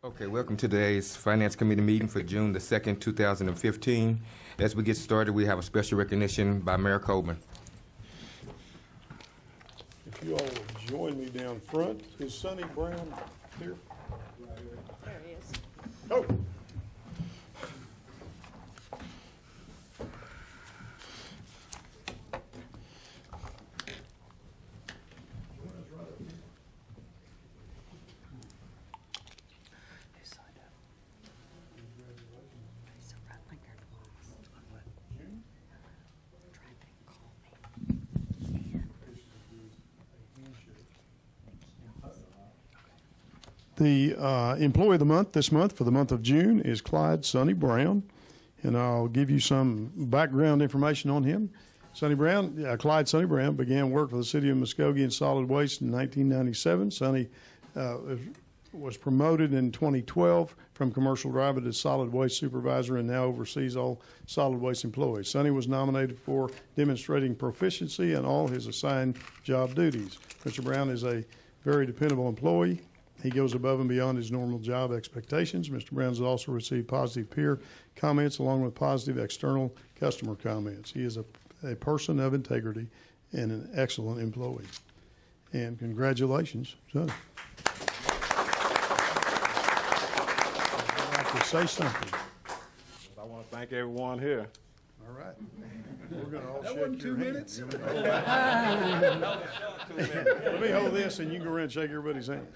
Okay, welcome to today's Finance Committee meeting for June the 2nd, 2015. As we get started, we have a special recognition by Mayor Coburn. If you all would join me down front. Is Sonny Brown here? There he is. Oh! The employee of the month this month for the month of June is Clyde Sonny Brown, and I'll give you some background information on him. Clyde Sonny Brown began work for the City of Muskogee in solid waste in 1997. Sonny was promoted in 2012 from commercial driver to solid waste supervisor and now oversees all solid waste employees. Sonny was nominated for demonstrating proficiency in all his assigned job duties. Mr. Brown is a very dependable employee. He goes above and beyond his normal job expectations. Mr. Brown has also received positive peer comments along with positive external customer comments. He is a person of integrity and an excellent employee. And congratulations, Sonny. I'd like to say something. I want to thank everyone here. All right. We're going to all That shake wasn't your 2 hand. minutes. Let me hold this and you can go around and shake everybody's hand.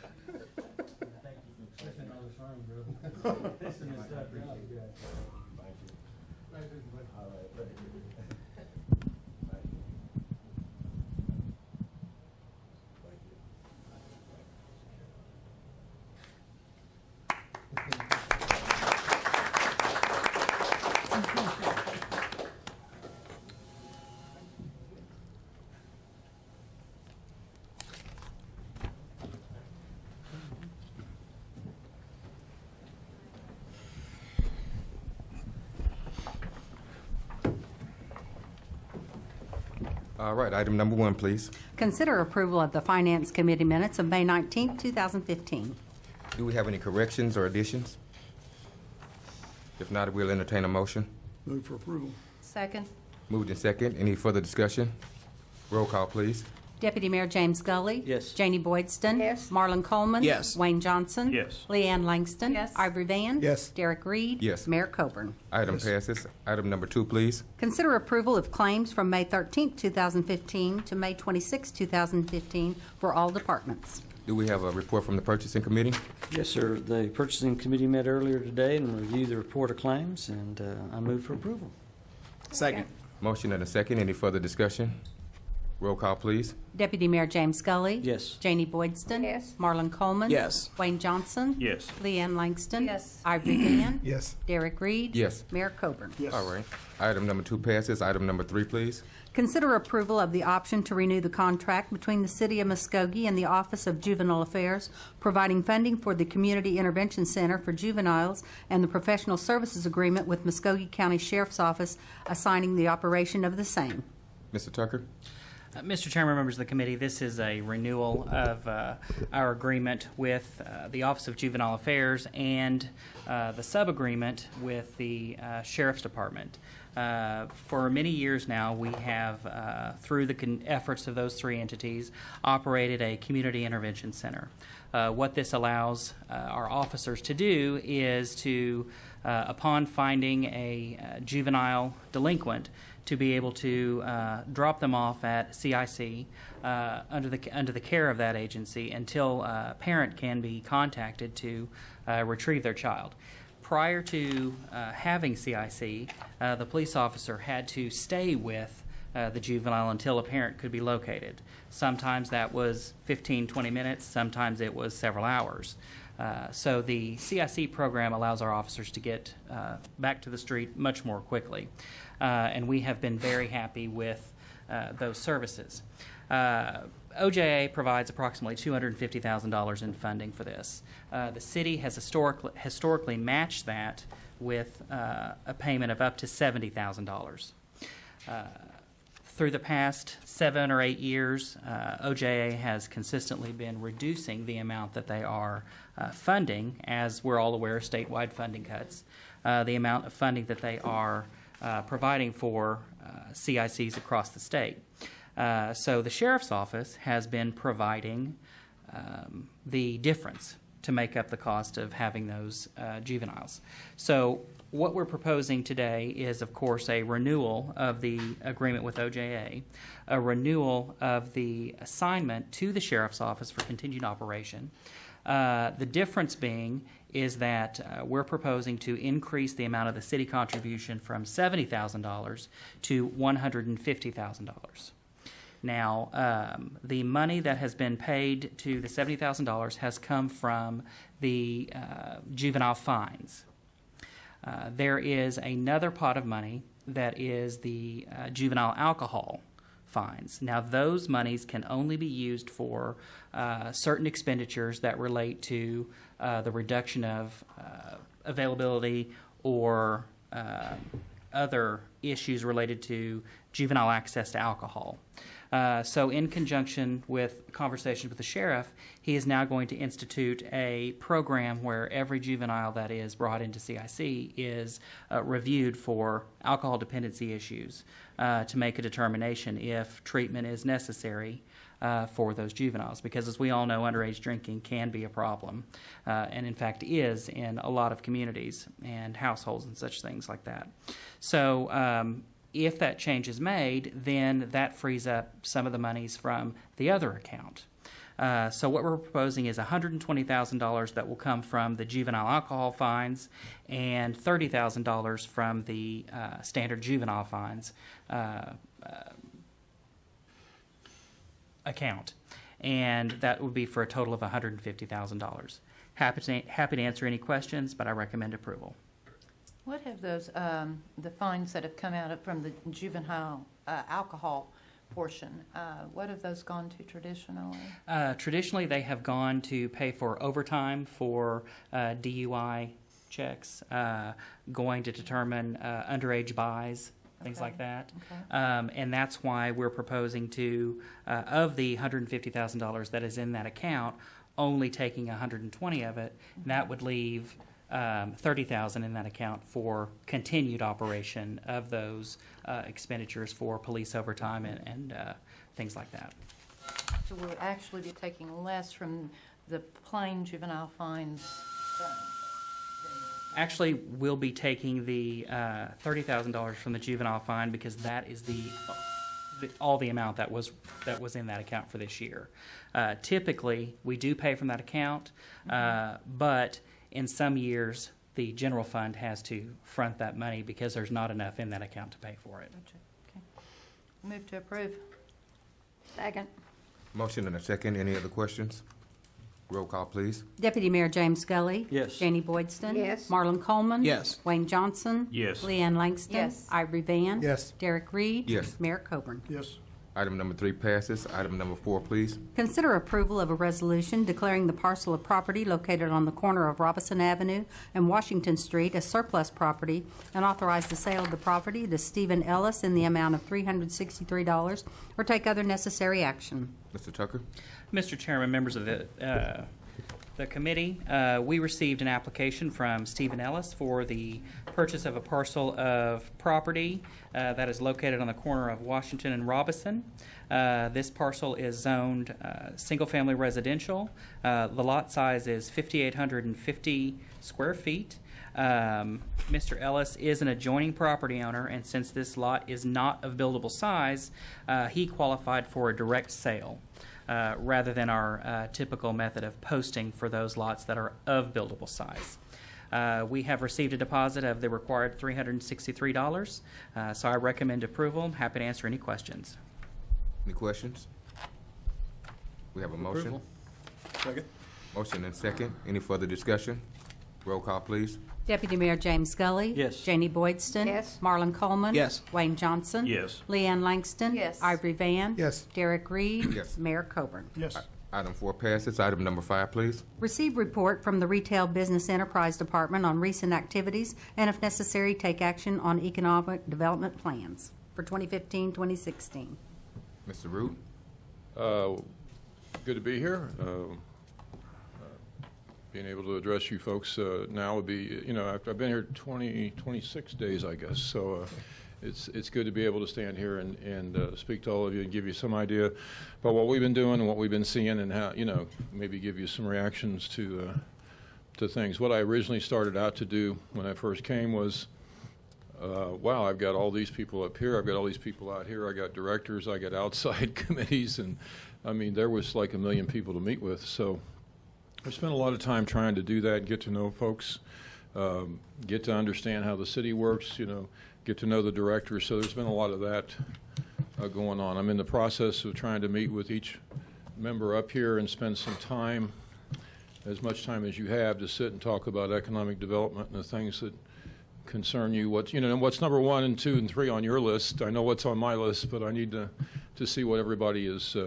All right, item number 1, please. Consider approval of the Finance Committee minutes of May 19, 2015. Do we have any corrections or additions? If not, we'll entertain a motion. Move for approval. Second. Moved in second. Any further discussion? Roll call, please. Deputy Mayor James Gully. Yes. Janie Boydston. Yes. Marlon Coleman. Yes. Wayne Johnson. Yes. Leanne Langston. Yes. Ivory Van. Yes. Derek Reed. Yes. Mayor Coburn. Item passes. Item number 2, please. Consider approval of claims from May 13, 2015 to May 26, 2015 for all departments. Do we have a report from the Purchasing Committee? Yes, sir. The Purchasing Committee met earlier today and reviewed the report of claims, and I move for approval. Second. Motion and a second. Any further discussion? Roll call, please. Deputy Mayor James Gully. Yes. Janie Boydston. Yes. Marlon Coleman. Yes. Wayne Johnson. Yes. Leanne Langston. Yes. Ivory Van. Yes. Derek Reed. Yes. Mayor Coburn. Yes. All right. Item number 2 passes. Item number 3, please. Consider approval of the option to renew the contract between the City of Muskogee and the Office of Juvenile Affairs, providing funding for the Community Intervention Center for Juveniles and the professional services agreement with Muskogee County Sheriff's Office, assigning the operation of the same. Mr. Tucker? Mr. Chairman, members of the committee, this is a renewal of our agreement with the Office of Juvenile Affairs and the sub-agreement with the Sheriff's Department. For many years now, we have, through the efforts of those 3 entities, operated a community intervention center. What this allows our officers to do is to, upon finding a juvenile delinquent, to be able to drop them off at CIC under the care of that agency until a parent can be contacted to retrieve their child. Prior to having CIC, the police officer had to stay with the juvenile until a parent could be located. Sometimes that was 15, 20 minutes, sometimes it was several hours. So the CIC program allows our officers to get back to the street much more quickly. And we have been very happy with those services. OJA provides approximately $250,000 in funding for this. The city has historically matched that with a payment of up to $70,000. Through the past 7 or 8 years, OJA has consistently been reducing the amount that they are funding, as we're all aware of statewide funding cuts, the amount of funding that they are providing for CICs across the state. So the Sheriff's Office has been providing the difference to make up the cost of having those juveniles. So what we're proposing today is, of course, a renewal of the agreement with OJA, a renewal of the assignment to the Sheriff's Office for continued operation. The difference being is that we're proposing to increase the amount of the city contribution from $70,000 to $150,000. Now, the money that has been paid to the $70,000 has come from the juvenile fines. There is another pot of money that is the juvenile alcohol fines. Now, those monies can only be used for certain expenditures that relate to the reduction of availability or other issues related to juvenile access to alcohol. So in conjunction with conversations with the sheriff, he is now going to institute a program where every juvenile that is brought into CIC is reviewed for alcohol dependency issues to make a determination if treatment is necessary for those juveniles. Because as we all know, underage drinking can be a problem, and in fact is in a lot of communities and households and such things like that. So if that change is made, then that frees up some of the monies from the other account. So what we're proposing is $120,000 that will come from the juvenile alcohol fines and $30,000 from the standard juvenile fines account. And that would be for a total of $150,000. Happy to answer any questions, but I recommend approval. What have those, the fines that have come out from the juvenile alcohol portion, what have those gone to traditionally? Traditionally, they have gone to pay for overtime for DUI checks, going to determine underage buys, things like that. Okay. And that's why we're proposing to, of the $150,000 that is in that account, only taking $120,000 of it. Mm-hmm. That would leave $30,000 in that account for continued operation of those expenditures for police overtime and things like that. So we'll actually be taking less from the plain juvenile fines. Actually, we'll be taking the $30,000 from the juvenile fine because that is all the amount that was in that account for this year. Typically, we do pay from that account, but in some years, the general fund has to front that money because there's not enough in that account to pay for it. Gotcha. Okay. Move to approve. Second. Motion and a second. Any other questions? Roll call, please. Deputy Mayor James Scully. Yes. Janie Boydston. Yes. Marlon Coleman. Yes. Wayne Johnson. Yes. Leanne Langston. Yes. Ivory Van. Yes. Derek Reed. Yes. Mayor Coburn. Yes. Item number 3 passes. Item number 4, please. Consider approval of a resolution declaring the parcel of property located on the corner of Robinson Avenue and Washington Street as surplus property and authorize the sale of the property to Stephen Ellis in the amount of $363 or take other necessary action. Mr. Tucker? Mr. Chairman, members of the committee, we received an application from Stephen Ellis for the purchase of a parcel of property that is located on the corner of Washington and Robinson. This parcel is zoned single-family residential. The lot size is 5,850 square feet. Mr. Ellis is an adjoining property owner, and since this lot is not of buildable size, he qualified for a direct sale. Rather than our typical method of posting for those lots that are of buildable size. We have received a deposit of the required $363, so I recommend approval. I'm happy to answer any questions. Any questions? We have a motion. Approval. Second. Motion and second. Any further discussion? Roll call, please. Deputy Mayor James Scully. Yes. Janie Boydston. Yes. Marlon Coleman. Yes. Wayne Johnson. Yes. Leanne Langston. Yes. Ivory Van. Yes. Derek Reed. Yes. Mayor Coburn. Yes. Item 4 passes. Item number 5, please. Receive report from the Retail Business Enterprise Department on recent activities and, if necessary, take action on economic development plans. for 2015-2016. Mr. Root? Good to be here. Being able to address you folks now would be, I've been here 26 days, I guess. So it's good to be able to stand here and speak to all of you and give you some idea about what we've been doing and what we've been seeing and how, maybe give you some reactions to things. What I originally started out to do when I first came was, wow, I've got all these people up here, I've got all these people out here, I got directors, I got outside committees, and I mean, there was like 1 million people to meet with. So I spent a lot of time trying to do that, get to know folks, get to understand how the city works, get to know the directors. So there's been a lot of that going on. I'm in the process of trying to meet with each member up here and spend some time, as much time as you have, to sit and talk about economic development and the things that concern you. What's number 1 and 2 and 3 on your list. I know what's on my list, but I need to see what everybody is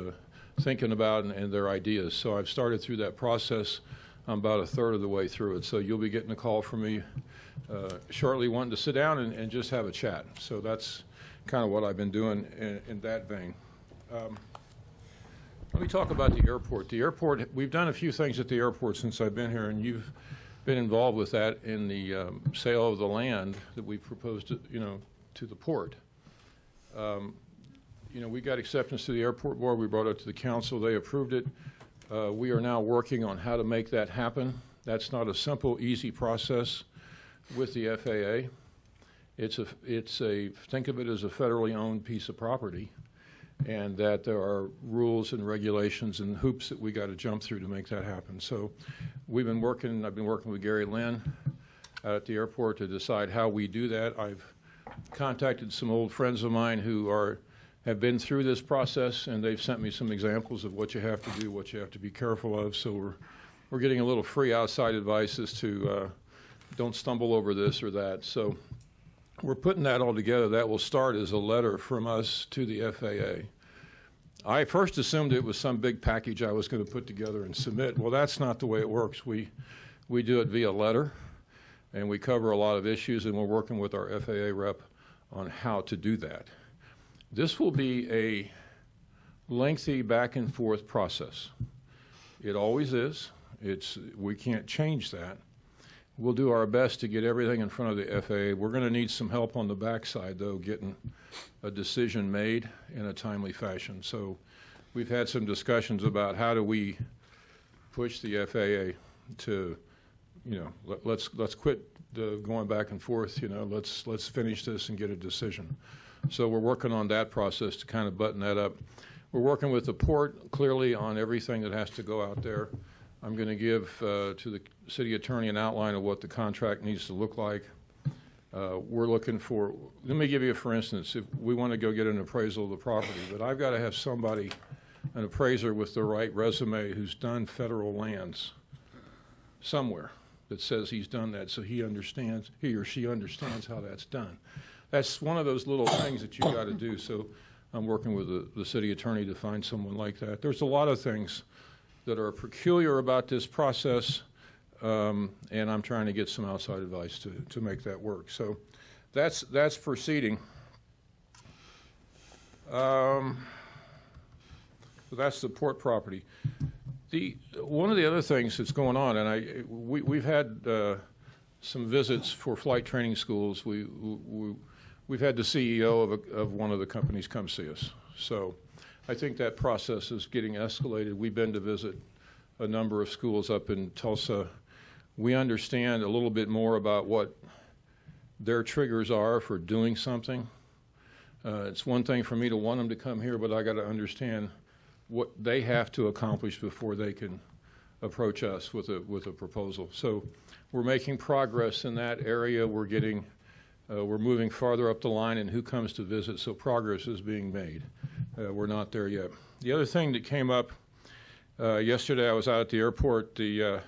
thinking about and their ideas. So I've started through that process. I'm about 1/3 of the way through it. So you'll be getting a call from me shortly, wanting to sit down and just have a chat. So that's kind of what I've been doing in that vein. Let me talk about the airport. The airport, we've done a few things at the airport since I've been here, and you've been involved with that in the sale of the land that we proposed to the port. We got acceptance to the airport board. We brought it to the council. They approved it. We are now working on how to make that happen. That's not a simple, easy process with the FAA. Think of it as a federally owned piece of property, and that there are rules and regulations and hoops that we got to jump through to make that happen. So I've been working with Gary Lynn at the airport to decide how we do that. I've contacted some old friends of mine who have been through this process, and they've sent me some examples of what you have to do, what you have to be careful of. So we're getting a little free outside advice as to don't stumble over this or that. So we're putting that all together. That will start as a letter from us to the FAA. I first assumed it was some big package I was going to put together and submit. Well, that's not the way it works. We do it via letter, and we cover a lot of issues, and we're working with our FAA rep on how to do that. This will be a lengthy back and forth process. It always is. We can't change that. We'll do our best to get everything in front of the FAA. We're going to need some help on the backside, though, getting a decision made in a timely fashion. So we've had some discussions about how do we push the FAA to, let's quit going back and forth. Let's finish this and get a decision. So we're working on that process to kind of button that up. We're working with the port clearly on everything that has to go out there. I'm going to give to the city attorney an outline of what the contract needs to look like. We're looking for, let me give you for instance, if we want to go get an appraisal of the property, but I've got to have somebody, an appraiser with the right resume who's done federal lands somewhere that says he's done that, so he or she understands how that's done. That's one of those little things that you've got to do. So I'm working with the city attorney to find someone like that. There's a lot of things that are peculiar about this process, and I'm trying to get some outside advice to make that work. So that's proceeding. So that's the port property. One of the other things that's going on, and we've had some visits for flight training schools. We've had the CEO of one of the companies come see us. So I think that process is getting escalated. We've been to visit a number of schools up in Tulsa. We understand a little bit more about what their triggers are for doing something. It's one thing for me to want them to come here, but I got to understand what they have to accomplish before they can approach us with a proposal. So we're making progress in that area. We're moving farther up the line in who comes to visit, so progress is being made. We're not there yet. The other thing that came up yesterday, I was out at the airport. The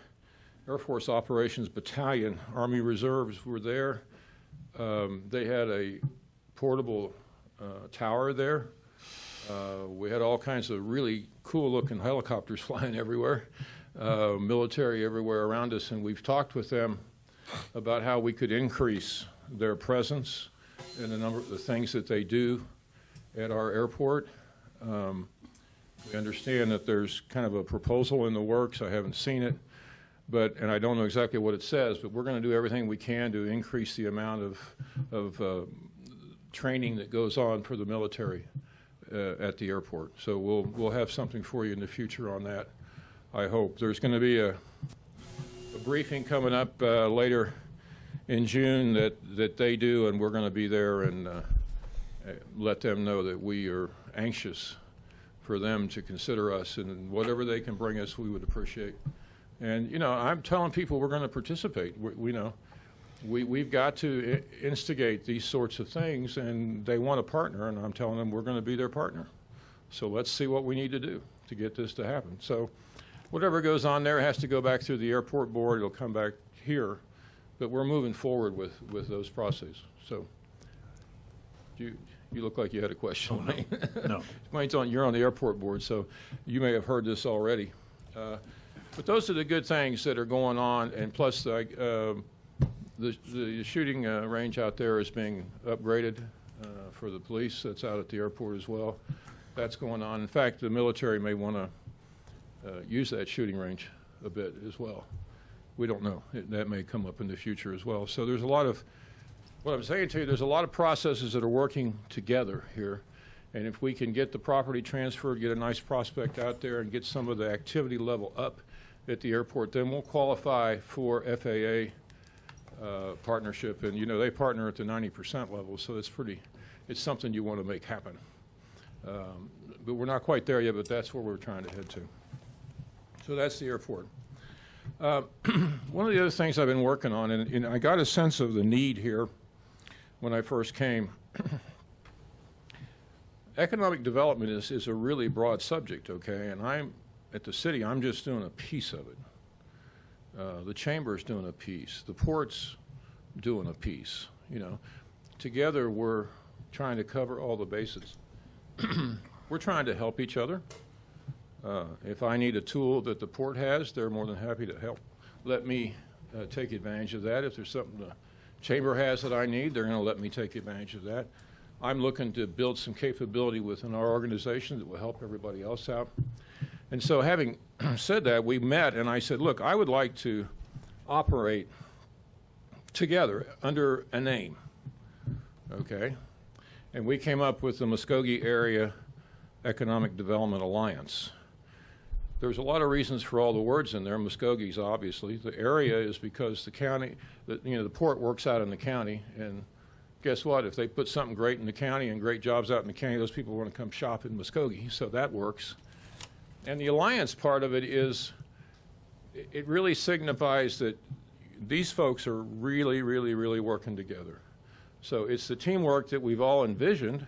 Air Force Operations Battalion, Army Reserves were there. They had a portable tower there. We had all kinds of really cool-looking helicopters flying everywhere, military everywhere around us, and we've talked with them about how we could increase their presence, and the things that they do at our airport. We understand that there's kind of a proposal in the works. I haven't seen it, and I don't know exactly what it says, but we're going to do everything we can to increase the amount of training that goes on for the military at the airport. So we'll have something for you in the future on that, I hope. There's going to be a briefing coming up later in June that they do, and we're going to be there and let them know that we are anxious for them to consider us, and whatever they can bring us, we would appreciate. And, you know, I'm telling people we're going to participate. We've got to instigate these sorts of things, and they want a partner, and I'm telling them we're going to be their partner. So let's see what we need to do to get this to happen. So whatever goes on there has to go back through the airport board. It'll come back here, but we're moving forward with those processes. So you look like you had a question. No. You're on the airport board, so you may have heard this already. But those are the good things that are going on, and plus the shooting range out there is being upgraded for the police. That's out at the airport as well. That's going on. In fact, the military may want to use that shooting range a bit as well. We don't know. That may come up in the future as well. So there's a lot of, what I'm saying to you, there's a lot of processes that are working together here. And if we can get the property transferred, get a nice prospect out there, and get some of the activity level up at the airport, then we'll qualify for FAA partnership. And, you know, they partner at the 90% level, so it's something you want to make happen. But we're not quite there yet, but that's where we're trying to head to. So that's the airport. One of the other things I've been working on, and I got a sense of the need here when I first came. Economic development is a really broad subject, okay? And I'm at the city, I'm just doing a piece of it. The chamber's doing a piece. The port's doing a piece. You know, together we're trying to cover all the bases. We're trying to help each other. If I need a tool that the port has, they're more than happy to help. Let me take advantage of that. If there's something the chamber has that I need, they're going to let me take advantage of that. I'm looking to build some capability within our organization that will help everybody else out. And so having said that, we met, and I said, look, I would like to operate together under a name, okay? And we came up with the Muskogee Area Economic Development Alliance. There's a lot of reasons for all the words in there. Muskogee's obviously. The area is because the county, the port works out in the county, and guess what? If they put something great in the county and great jobs out in the county, those people want to come shop in Muskogee, so that works. And the alliance part of it is, it really signifies that these folks are really, really, really working together. So it's the teamwork that we've all envisioned.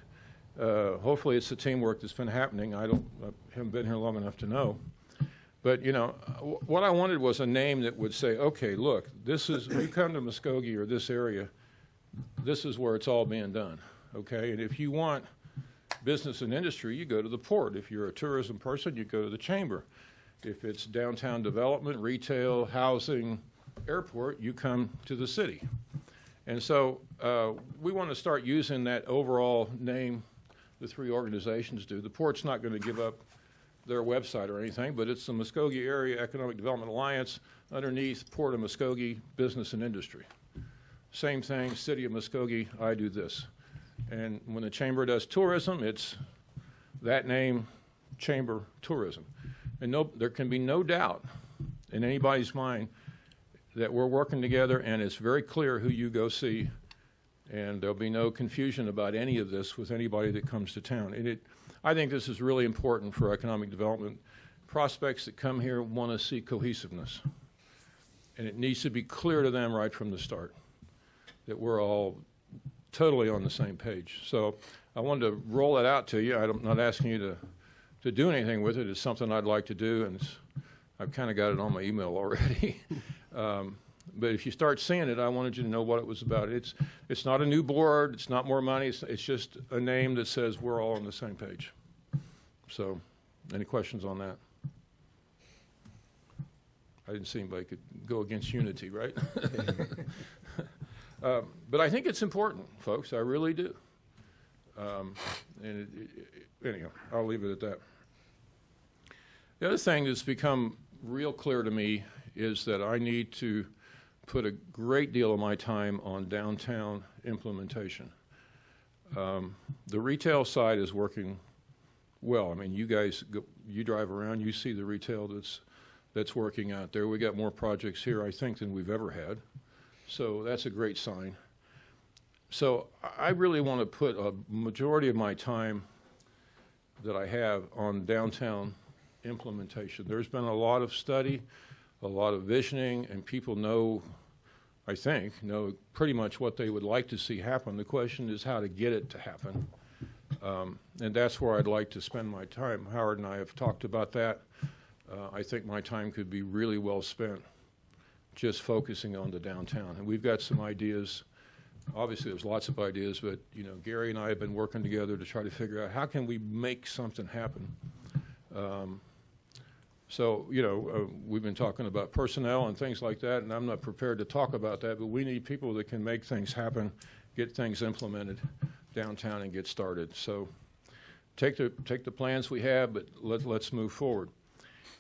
Hopefully it's the teamwork that's been happening. I haven't been here long enough to know. But, you know, what I wanted was a name that would say, okay, look, you come to Muskogee or this area, this is where it's all being done, okay? And if you want business and industry, you go to the port. If you're a tourism person, you go to the chamber. If it's downtown development, retail, housing, airport, you come to the city. And so we want to start using that overall name the three organizations do. The port's not going to give up their website or anything, but it's the Muskogee Area Economic Development Alliance underneath Port of Muskogee Business and Industry. Same thing, City of Muskogee, I do this. And when the chamber does tourism, it's that name, Chamber Tourism. And there can be no doubt in anybody's mind that we're working together, and it's very clear who you go see, and there'll be no confusion about any of this with anybody that comes to town. And I think this is really important for economic development. Prospects that come here want to see cohesiveness, and it needs to be clear to them right from the start that we're all totally on the same page. So I wanted to roll that out to you. I'm not asking you to do anything with it. It's something I'd like to do, and I've kind of got it on my email already. But if you start seeing it, I wanted you to know what it was about. It's not a new board. It's not more money. It's just a name that says we're all on the same page. So any questions on that? I didn't see anybody could go against unity, right? But I think it's important, folks. I really do. Anyhow, I'll leave it at that. The other thing that's become real clear to me is that I need to put a great deal of my time on downtown implementation. The retail side is working well. I mean, you guys, you drive around, you see the retail that's working out there. We got more projects here, I think, than we've ever had. So that's a great sign. So I really want to put a majority of my time that I have on downtown implementation. There's been a lot of study, a lot of visioning, and people know, I think, know pretty much what they would like to see happen. The question is how to get it to happen. And that's where I'd like to spend my time. Howard and I have talked about that. I think my time could be really well spent just focusing on the downtown. And we've got some ideas. Obviously, there's lots of ideas, but Gary and I have been working together to try to figure out how can we make something happen. We've been talking about personnel and things like that, and I'm not prepared to talk about that, but we need people that can make things happen, get things implemented downtown and get started. So take the plans we have, but let's move forward.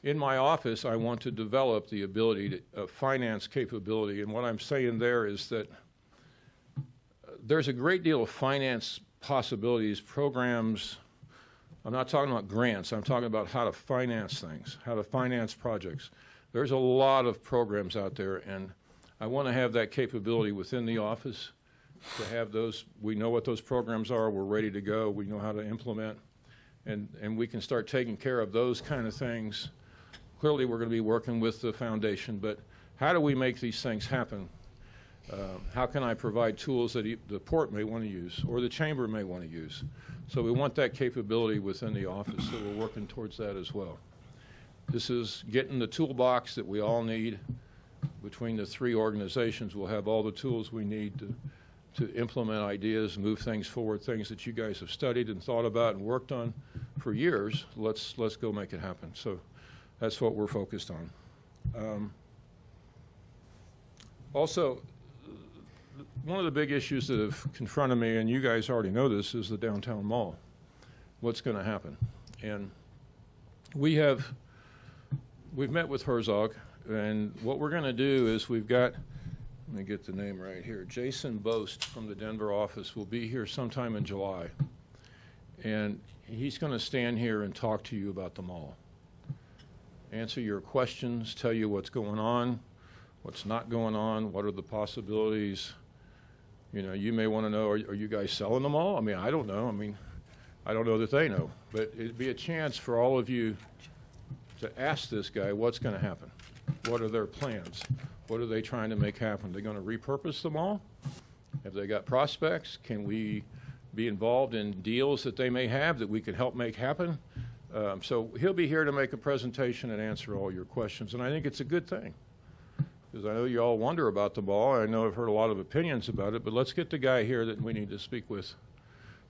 In my office, I want to develop the ability to finance capability, and what I'm saying there is that there's a great deal of finance possibilities, programs. I'm not talking about grants. I'm talking about how to finance things, how to finance projects. There's a lot of programs out there, and I want to have that capability within the office to have those. We know what those programs are. We're ready to go. We know how to implement, and we can start taking care of those kind of things. Clearly, we're going to be working with the foundation, but how do we make these things happen? How can I provide tools that the port may want to use or the chamber may want to use? So we want that capability within the office, so we're working towards that as well. This is getting the toolbox that we all need. Between the three organizations, we'll have all the tools we need to implement ideas, move things forward, things that you guys have studied and thought about and worked on for years. Let's go make it happen. So that's what we're focused on. Also, one of the big issues that have confronted me, and you guys already know this, is the downtown mall. What's going to happen? And we've met with Herzog, and what we're going to do is we've got, let me get the name right here, Jason Boast from the Denver office will be here sometime in July. And he's going to stand here and talk to you about the mall. Answer your questions, tell you what's going on, what's not going on, what are the possibilities. You may want to know, are you guys selling the mall? I mean, I don't know. I mean, I don't know that they know. But it'd be a chance for all of you to ask this guy what's going to happen. What are their plans? What are they trying to make happen? They're going to repurpose the mall? Have they got prospects? Can we be involved in deals that they may have that we can help make happen? So he'll be here to make a presentation and answer all your questions. And I think it's a good thing. Because I know you all wonder about the mall. I know I've heard a lot of opinions about it, but let's get the guy here that we need to speak with.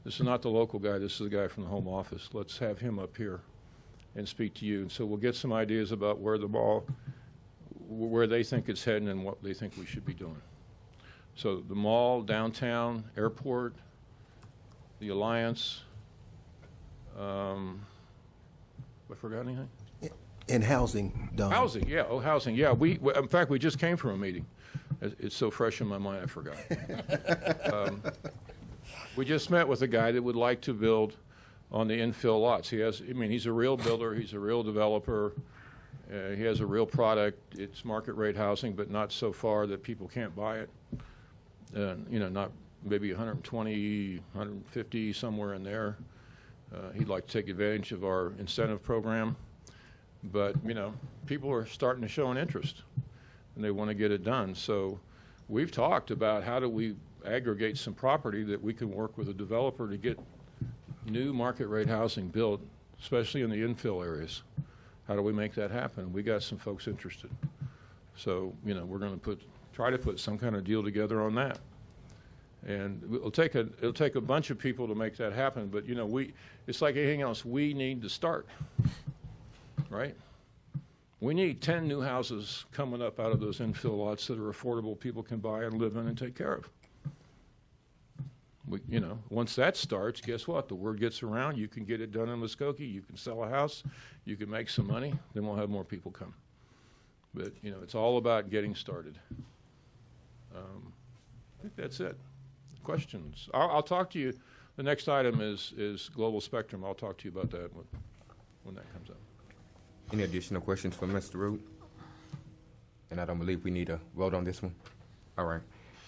This is not the local guy. This is the guy from the home office. Let's have him up here and speak to you. And so we'll get some ideas about where the mall, where they think it's heading and what they think we should be doing. So the mall, downtown, airport, the Alliance. Have I forgot anything? And housing, Don. Housing, yeah. Oh, housing, yeah. In fact, we just came from a meeting. It's so fresh in my mind, I forgot. We just met with a guy that would like to build on the infill lots. He's a real builder. He's a real developer. He has a real product. It's market rate housing, but not so far that people can't buy it. Not maybe 120, 150, somewhere in there. He'd like to take advantage of our incentive program. But, people are starting to show an interest, and they want to get it done. So we've talked about how do we aggregate some property that we can work with a developer to get new market rate housing built, especially in the infill areas. How do we make that happen? We got some folks interested. So, we're going to try to put some kind of deal together on that. And it'll take a bunch of people to make that happen. But, it's like anything else. We need to start. Right? We need 10 new houses coming up out of those infill lots that are affordable, people can buy and live in and take care of. once that starts, guess what? The word gets around. You can get it done in Muskogee. You can sell a house. You can make some money. Then we'll have more people come. But, it's all about getting started. I think that's it. Questions? I'll talk to you. The next item is Global Spectrum. I'll talk to you about that when that comes up. Any additional questions for Mr. Root? And I don't believe we need a vote on this one. All right.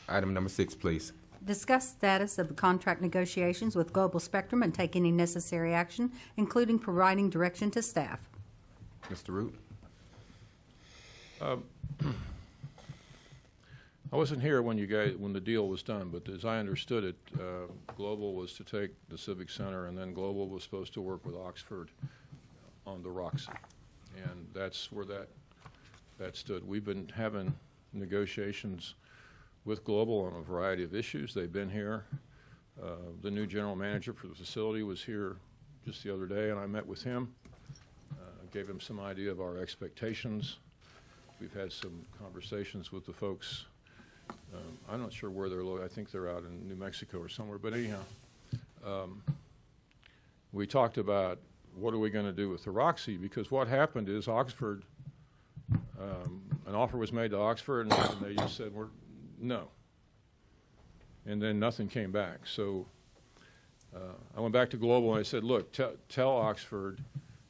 Item number 6, please. Discuss status of the contract negotiations with Global Spectrum and take any necessary action, including providing direction to staff. Mr. Root? I wasn't here when the deal was done, but as I understood it, Global was to take the Civic Center, and then Global was supposed to work with Oxford on the Roxy, and that's where that stood. We've been having negotiations with Global on a variety of issues. They've been here. The new general manager for the facility was here just the other day, and I met with him, gave him some idea of our expectations. We've had some conversations with the folks. I'm not sure where they're located. I think they're out in New Mexico or somewhere. But anyhow, we talked about what are we going to do with the Roxy, because what happened is Oxford, an offer was made to Oxford, and they just said, no. And then nothing came back. So I went back to Global and I said, look, tell Oxford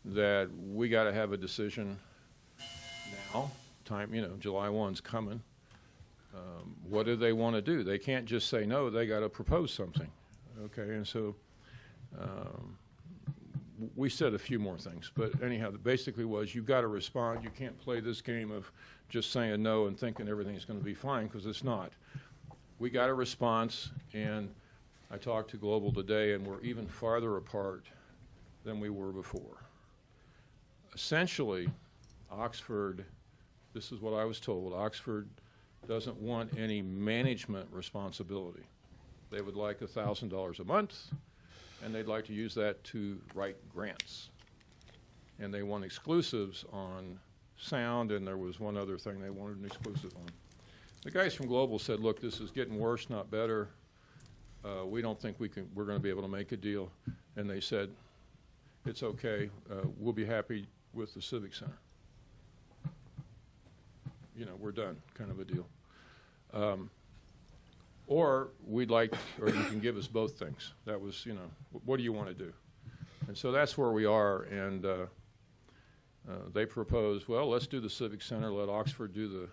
that we got to have a decision now. July 1's coming. What do they want to do? They can't just say no. They got to propose something. Okay, and so we said a few more things, but anyhow, basically was you've got to respond. You can't play this game of just saying no and thinking everything's going to be fine, because it's not. We got a response, and I talked to Global today, and we're even farther apart than we were before. Essentially, Oxford, this is what I was told, Oxford doesn't want any management responsibility. They would like $1,000 a month, and they'd like to use that to write grants. And they want exclusives on sound, and there was one other thing they wanted an exclusive on. The guys from Global said, look, this is getting worse, not better. We don't think we're going to be able to make a deal. And they said, it's okay. We'll be happy with the Civic Center. We're done, kind of a deal. Or you can give us both things. That was, what do you want to do? And so that's where we are, and they proposed, well, let's do the Civic Center, let Oxford do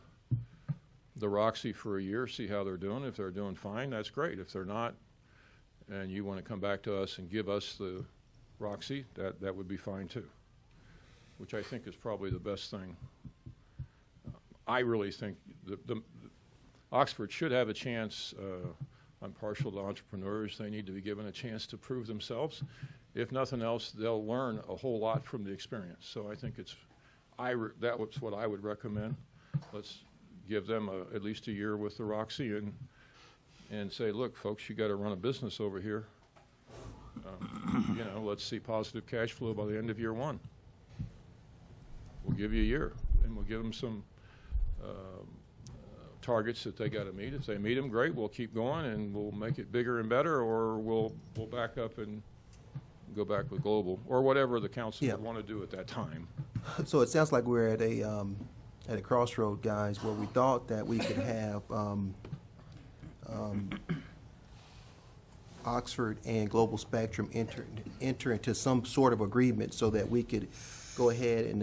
the Roxy for a year, see how they're doing. If they're doing fine, that's great. If they're not, and you want to come back to us and give us the Roxy, that would be fine too, which I think is probably the best thing. I really think the Oxford should have a chance. I'm partial to entrepreneurs. They need to be given a chance to prove themselves. If nothing else, they'll learn a whole lot from the experience. So I think that was what I would recommend. Let's give them at least a year with the Roxy and say, look, folks, you got to run a business over here. Let's see positive cash flow by the end of year 1. We'll give you a year, and we'll give them some targets that they got to meet. If they meet them, great. We'll keep going, and we'll make it bigger and better, or we'll back up and go back with Global, or whatever the council would want to do at that time. So it sounds like we're at a crossroad, guys, where we thought that we could have Oxford and Global Spectrum enter into some sort of agreement so that we could go ahead and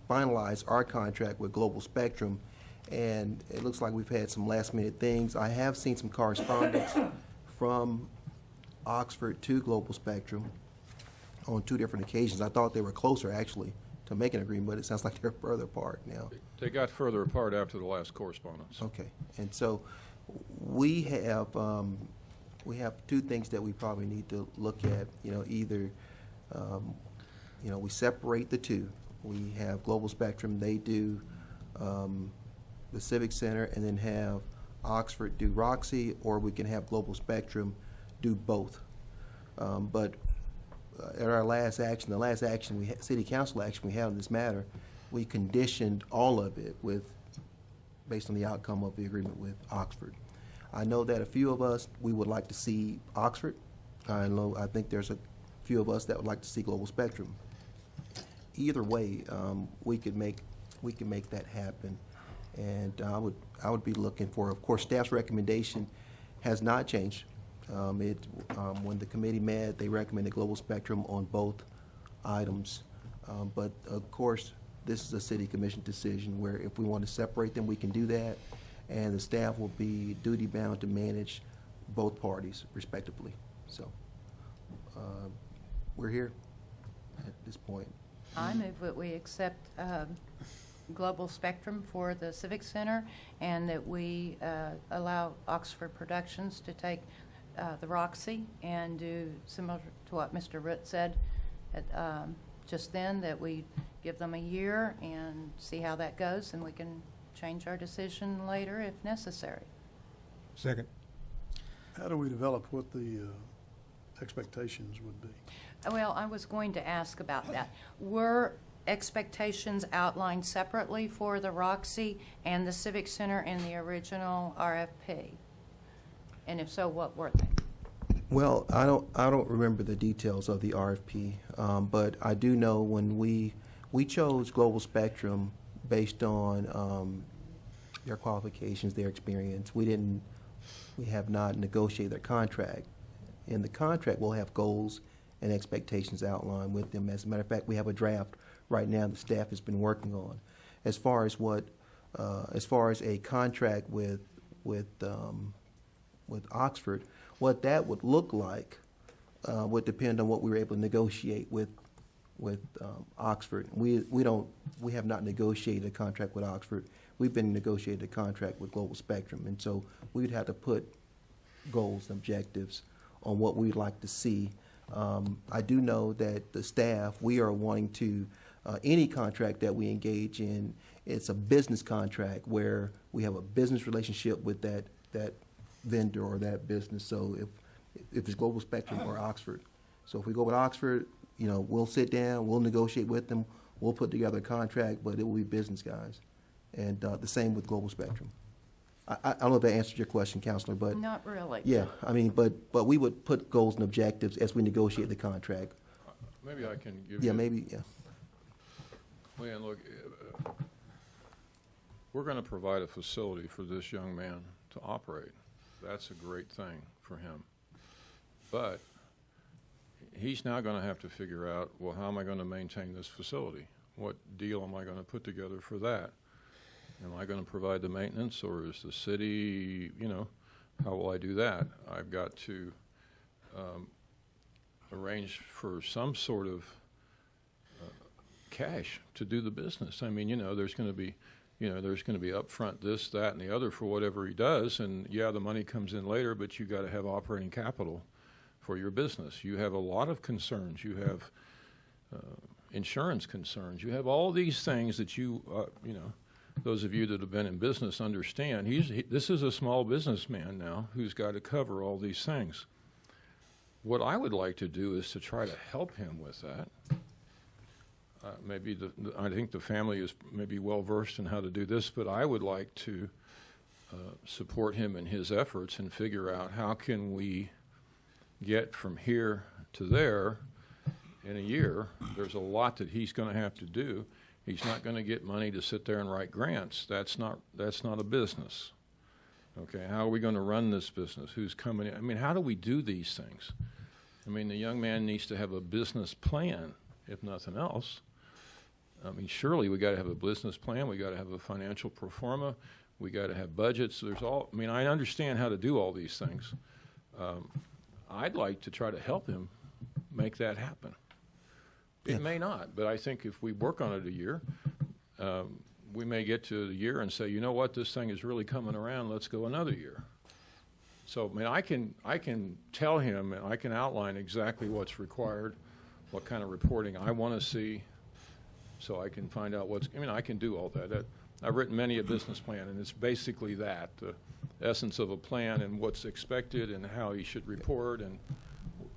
finalize our contract with Global Spectrum. And it looks like we've had some last-minute things. I have seen some correspondence from Oxford to Global Spectrum on 2 different occasions. I thought they were closer, actually, to make an agreement, but it sounds like they're further apart now. They got further apart after the last correspondence. Okay, and so we have 2 things that we probably need to look at. Either we separate the 2. We have Global Spectrum; they do the Civic Center, and then have Oxford do Roxy, or we can have Global Spectrum do both. But at our last action, city council action we had on this matter, we conditioned all of it based on the outcome of the agreement with Oxford. I know that a few of us, we would like to see Oxford. I think there's a few of us that would like to see Global Spectrum. Either way, we can make that happen. And I would be looking for, of course, staff's recommendation has not changed. When the committee met, they recommended Global Spectrum on both items. But of course, this is a city commission decision where if we want to separate them, we can do that. And the staff will be duty bound to manage both parties respectively. So we're here at this point. I move that we accept Global Spectrum for the Civic Center, and that we allow Oxford Productions to take the Roxy and do similar to what Mr. Root said just then, that we give them a year and see how that goes, and we can change our decision later if necessary. Second. How do we develop what the expectations would be? Well, I was going to ask about that. Were expectations outlined separately for the Roxy and the Civic Center in the original RFP? And if so, what were they? Well, I don't remember the details of the RFP, but I do know when we chose Global Spectrum based on their qualifications, their experience. We have not negotiated their contract. In the contract, we'll have goals and expectations outlined with them. As a matter of fact, we have a draft right now the staff has been working on. As far as a contract with Oxford, what that would look like would depend on what we were able to negotiate with Oxford. We have not negotiated a contract with Oxford. We've been negotiating a contract with Global Spectrum, and so we'd have to put goals and objectives on what we'd like to see. I do know that the staff, we are wanting to, any contract that we engage in, it's a business contract where we have a business relationship with that vendor or that business. So if it's Global Spectrum or Oxford. So if we go with Oxford, we'll sit down, we'll negotiate with them, we'll put together a contract, but it will be business guys. And the same with Global Spectrum. I don't know if that answered your question, Counselor, but Not really. yeah, I mean, but we would put goals and objectives as we negotiate the contract. Maybe I can give Yeah, you. maybe, yeah. Leanne, look, we're going to provide a facility for this young man to operate. That's a great thing for him. But he's now going to have to figure out, well, how am I going to maintain this facility? What deal am I going to put together for that? Am I going to provide the maintenance, or is the city, how will I do that? I've got to arrange for some sort of cash to do the business. I mean, there's going to be, there's going to be upfront this, that, and the other for whatever he does, and yeah, the money comes in later, but you got to have operating capital for your business. You have a lot of concerns. You have insurance concerns. You have all these things that those of you that have been in business understand. This is a small businessman now who's got to cover all these things. What I would like to do is to try to help him with that. I think the family is maybe well versed in how to do this, but I would like to support him in his efforts and figure out how can we get from here to there in a year. There's a lot that he's going to have to do. He's not going to get money to sit there and write grants. That's not a business. Okay, how are we going to run this business? Who's coming in? I mean, how do we do these things? I mean, the young man needs to have a business plan, if nothing else. I mean, surely we got to have a business plan. We got to have a financial pro forma. We got to have budgets. I understand how to do all these things. I'd like to try to help him make that happen. It may not, but I think if we work on it a year, we may get to the year and say, you know what, this thing is really coming around, let's go another year. So, I can tell him, and I can outline exactly what's required, what kind of reporting I want to see, so I can find out I can do all that. I've written many a business plan, and it's basically that, the essence of a plan and what's expected and how he should report and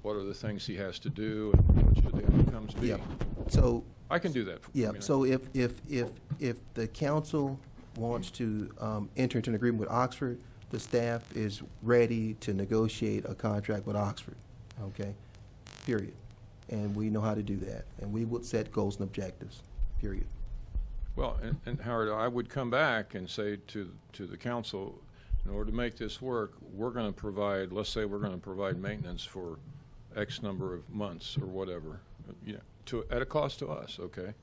what are the things he has to do and what should the outcomes be. Yeah. So I can do that. Yeah. So if the council wants to enter into an agreement with Oxford, the staff is ready to negotiate a contract with Oxford, okay? Period. And we know how to do that. And we would set goals and objectives, period. Well, and Howard, I would come back and say to the council, in order to make this work, we're going to provide, let's say we're going to provide maintenance for X number of months or whatever, at a cost to us, okay?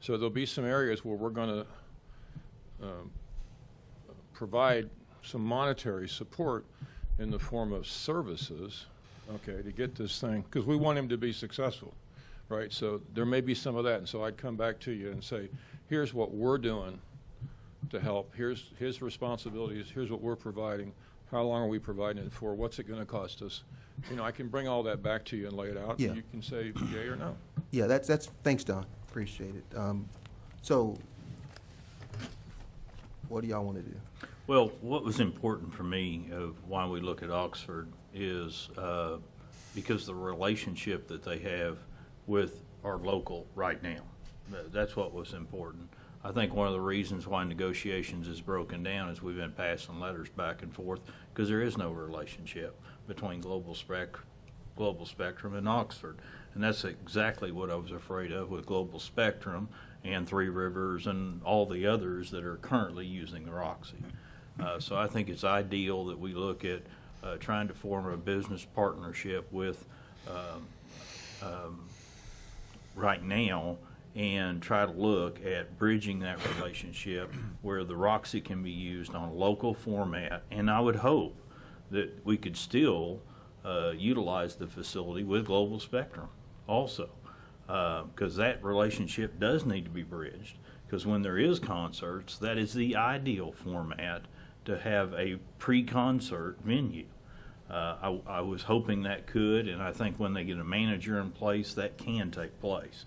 So there'll be some areas where we're going to provide some monetary support in the form of services, okay, to get this thing, because we want him to be successful, right? So there may be some of that, and so I'd come back to you and say, here's what we're doing to help. Here's his responsibilities. Here's what we're providing. How long are we providing it for? What's it going to cost us? I can bring all that back to you and lay it out, Yeah. and you can say yay or no. Yeah, that's thanks, Don. Appreciate it. So what do y'all want to do? Well, what was important for me of why we look at Oxford is because the relationship that they have with our local right now. That's what was important. I think one of the reasons why negotiations is broken down is we've been passing letters back and forth because there is no relationship between Global Spectrum and Oxford. And that's exactly what I was afraid of with Global Spectrum and Three Rivers and all the others that are currently using the Roxy. So I think it's ideal that we look at trying to form a business partnership with right now and try to look at bridging that relationship where the Roxy can be used on a local format. And I would hope that we could still utilize the facility with Global Spectrum also, because that relationship does need to be bridged, because when there is concerts, that is the ideal format to have a pre-concert venue. I was hoping that could, and I think when they get a manager in place, that can take place.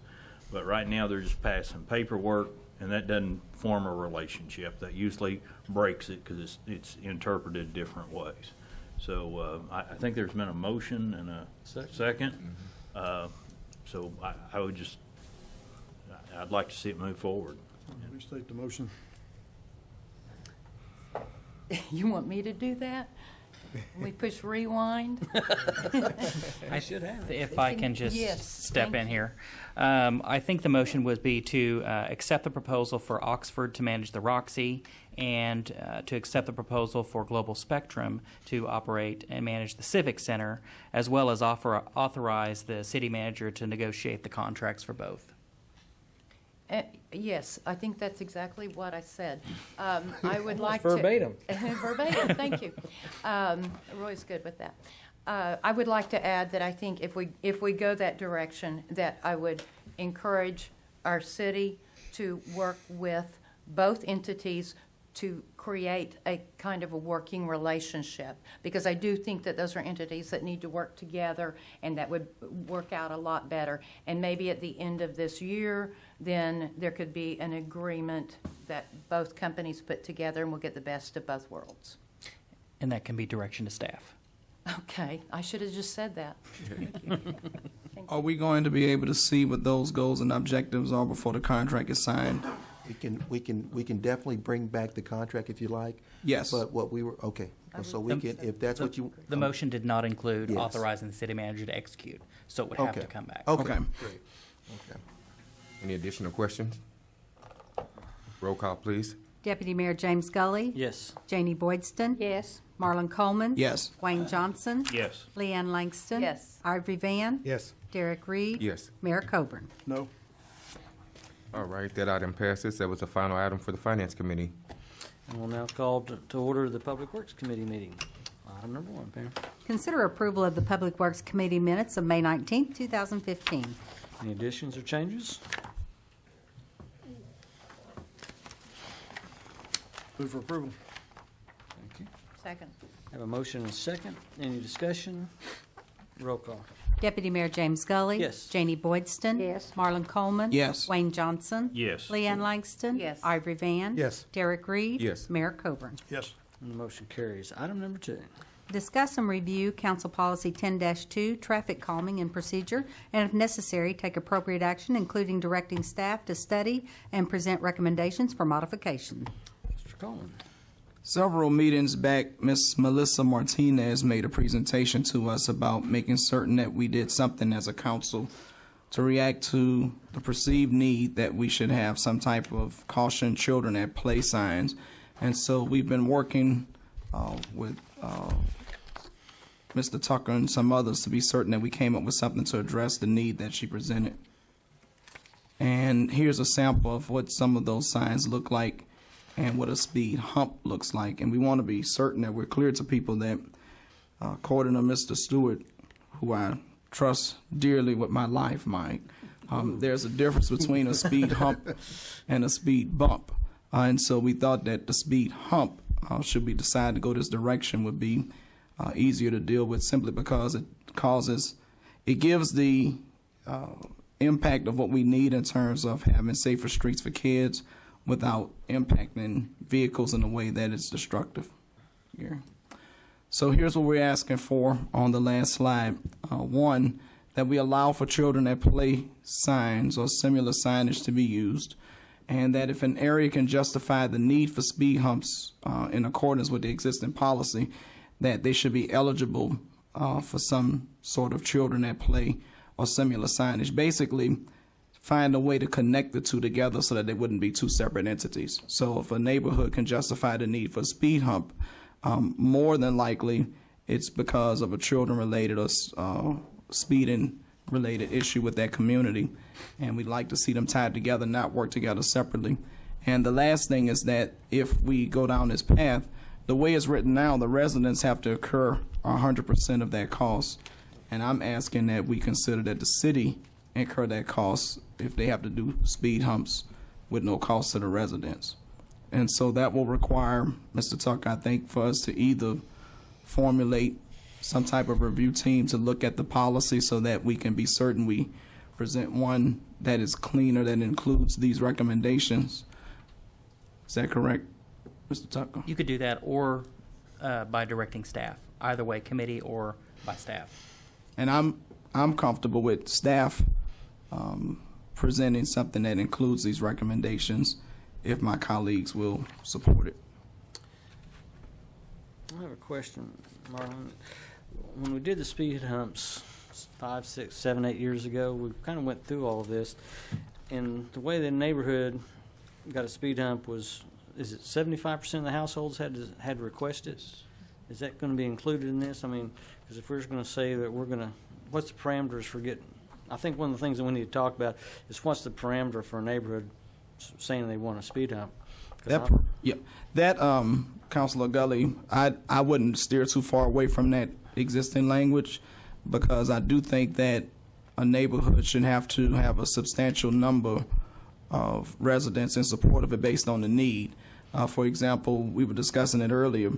But right now, they're just passing paperwork, and that doesn't form a relationship. That usually breaks it because it's interpreted different ways. So I think there's been a motion and a second. So I would just, I'd like to see it move forward. Restate the motion. You want me to do that? We push rewind? I should have. If I can just Yes, step thank in here. I think the motion would be to accept the proposal for Oxford to manage the Roxy and to accept the proposal for Global Spectrum to operate and manage the Civic Center, as well as authorize the city manager to negotiate the contracts for both. Yes, I think that's exactly what I said. I would like to... Verbatim. Verbatim, thank you. Roy's good with that. I would like to add that I think if we go that direction, that I would encourage our city to work with both entities to create a kind of a working relationship, because I do think that those are entities that need to work together, and that would work out a lot better. And maybe at the end of this year, then there could be an agreement that both companies put together, and we'll get the best of both worlds. And that can be direction to staff. Okay, I should have just said that. Are we going to be able to see what those goals and objectives are before the contract is signed? We can definitely bring back the contract if you like. Yes. But what we were, okay, so we can, if that's what you. The motion did not include Yes. authorizing the city manager to execute, so it would have Okay. to come back. Okay, Okay. great. Okay. Any additional questions? Roll call, please. Deputy Mayor James Gully. Yes. Janie Boydston. Yes. Marlon Coleman. Yes. Wayne Johnson. Yes. Leanne Langston. Yes. Ivory Van. Yes. Derek Reed. Yes. Mayor Coburn. No. All right, that item passes. That was the final item for the Finance Committee. And we'll now call to order the Public Works Committee meeting. Item number 1, Mayor. Consider approval of the Public Works Committee minutes of May 19th, 2015. Any additions or changes? Move for approval. Thank you. Second. Have a motion and a second. Any discussion? Roll call. Deputy Mayor James Gully. Yes. Janie Boydston. Yes. Marlon Coleman. Yes. Wayne Johnson. Yes. Leanne Langston. Yes. Ivory Van. Yes. Derek Reed. Yes. Mayor Coburn. Yes. And the motion carries. Item number 2. Discuss and review Council Policy 10-2, traffic calming and procedure, and if necessary, take appropriate action, including directing staff to study and present recommendations for modification. Mr. Coleman. Several meetings back, Ms. Melissa Martinez made a presentation to us about making certain that we did something as a council to react to the perceived need that we should have some type of caution children at play signs. And so we've been working with Mr. Tucker and some others to be certain that we came up with something to address the need that she presented. And here's a sample of what some of those signs look like and what a speed hump looks like. And we want to be certain that we're clear to people that, according to Mr. Stewart, who I trust dearly with my life, Mike, there's a difference between a speed hump and a speed bump. And so we thought that the speed hump, should we decide to go this direction, would be easier to deal with, simply because it gives the impact of what we need in terms of having safer streets for kids without impacting vehicles in a way that is destructive. Yeah. So here's what we're asking for on the last slide. One, that we allow for children at play signs or similar signage to be used, and that if an area can justify the need for speed humps in accordance with the existing policy, that they should be eligible for some sort of children at play or similar signage. Basically, find a way to connect the two together so that they wouldn't be two separate entities. So if a neighborhood can justify the need for a speed hump, more than likely it's because of a children-related or speeding-related issue with that community. And we'd like to see them tied together, not work together separately. And the last thing is that if we go down this path, the way it's written now, the residents have to incur 100% of that cost. And I'm asking that we consider that the city incur that cost if they have to do speed humps with no cost to the residents. And so that will require, Mr. Tucker, I think, for us to either formulate some type of review team to look at the policy so that we can be certain we present one that is cleaner, that includes these recommendations. Is that correct, Mr. Tucker? You could do that, or by directing staff, either way, committee or by staff. And I'm comfortable with staff presenting something that includes these recommendations, if my colleagues will support it. I have a question, Marlon. When we did the speed humps 5, 6, 7, 8 years ago, we kind of went through all of this, and the way the neighborhood got a speed hump was, is it 75% of the households had requested? Is that going to be included in this? I mean, because if we're just going to say that we're going to, what's the parameters for getting? I think one of the things that we need to talk about is what's the parameter for a neighborhood saying they want a speed hump. Councilor Gully, I wouldn't steer too far away from that existing language, because I do think that a neighborhood should have to have a substantial number of residents in support of it based on the need. For example, we were discussing it earlier.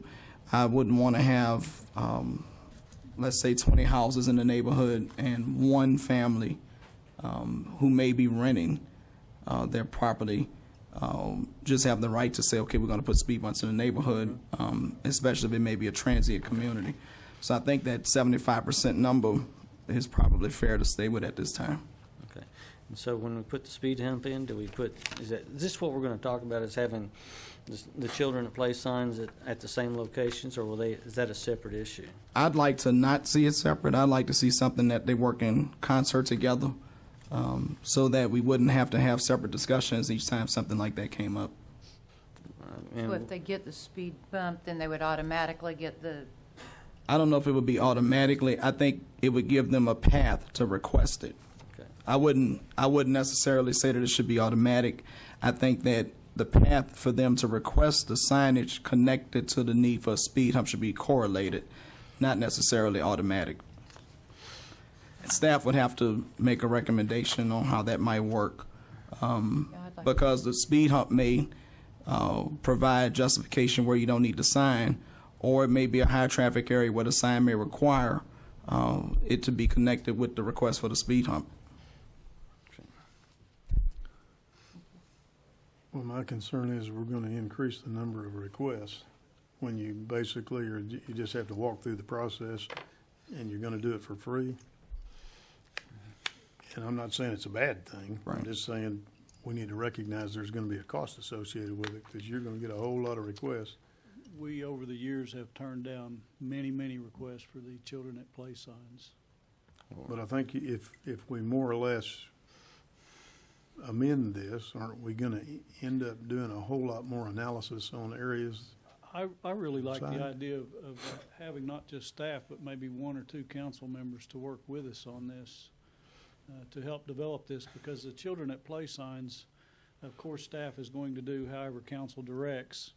I wouldn't want to have, let's say, 20 houses in the neighborhood and one family who may be renting their property just have the right to say, okay, we're going to put speed bumps in the neighborhood, especially if it may be a transient community. So I think that 75% number is probably fair to stay with at this time. Okay. And so when we put the speed hump in, do we put, is this what we're going to talk about, is having the children at play signs at the same locations, or is that a separate issue? I'd like to not see it separate. I'd like to see something that they work in concert together, so that we wouldn't have to have separate discussions each time something like that came up. So if they get the speed bump, then they would automatically get the... I don't know if it would be automatically. I think it would give them a path to request it. Okay. I wouldn't necessarily say that it should be automatic. I think that the path for them to request the signage connected to the need for a speed hump should be correlated, not necessarily automatic. Staff would have to make a recommendation on how that might work, because the speed hump may provide justification where you don't need the sign, or it may be a high traffic area where the sign may require it to be connected with the request for the speed hump. Well, my concern is we're going to increase the number of requests when you basically, or you just have to walk through the process and you're going to do it for free. And I'm not saying it's a bad thing. Right. I'm just saying we need to recognize there's going to be a cost associated with it, because you're going to get a whole lot of requests we over the years have turned down many requests for the children at play signs. But I think if we more or less amend this, aren't we going to end up doing a whole lot more analysis on areas? I really like Sign. the idea of having not just staff, but maybe 1 or 2 council members to work with us on this, to help develop this, because the children at play signs, of course, staff is going to do however council directs,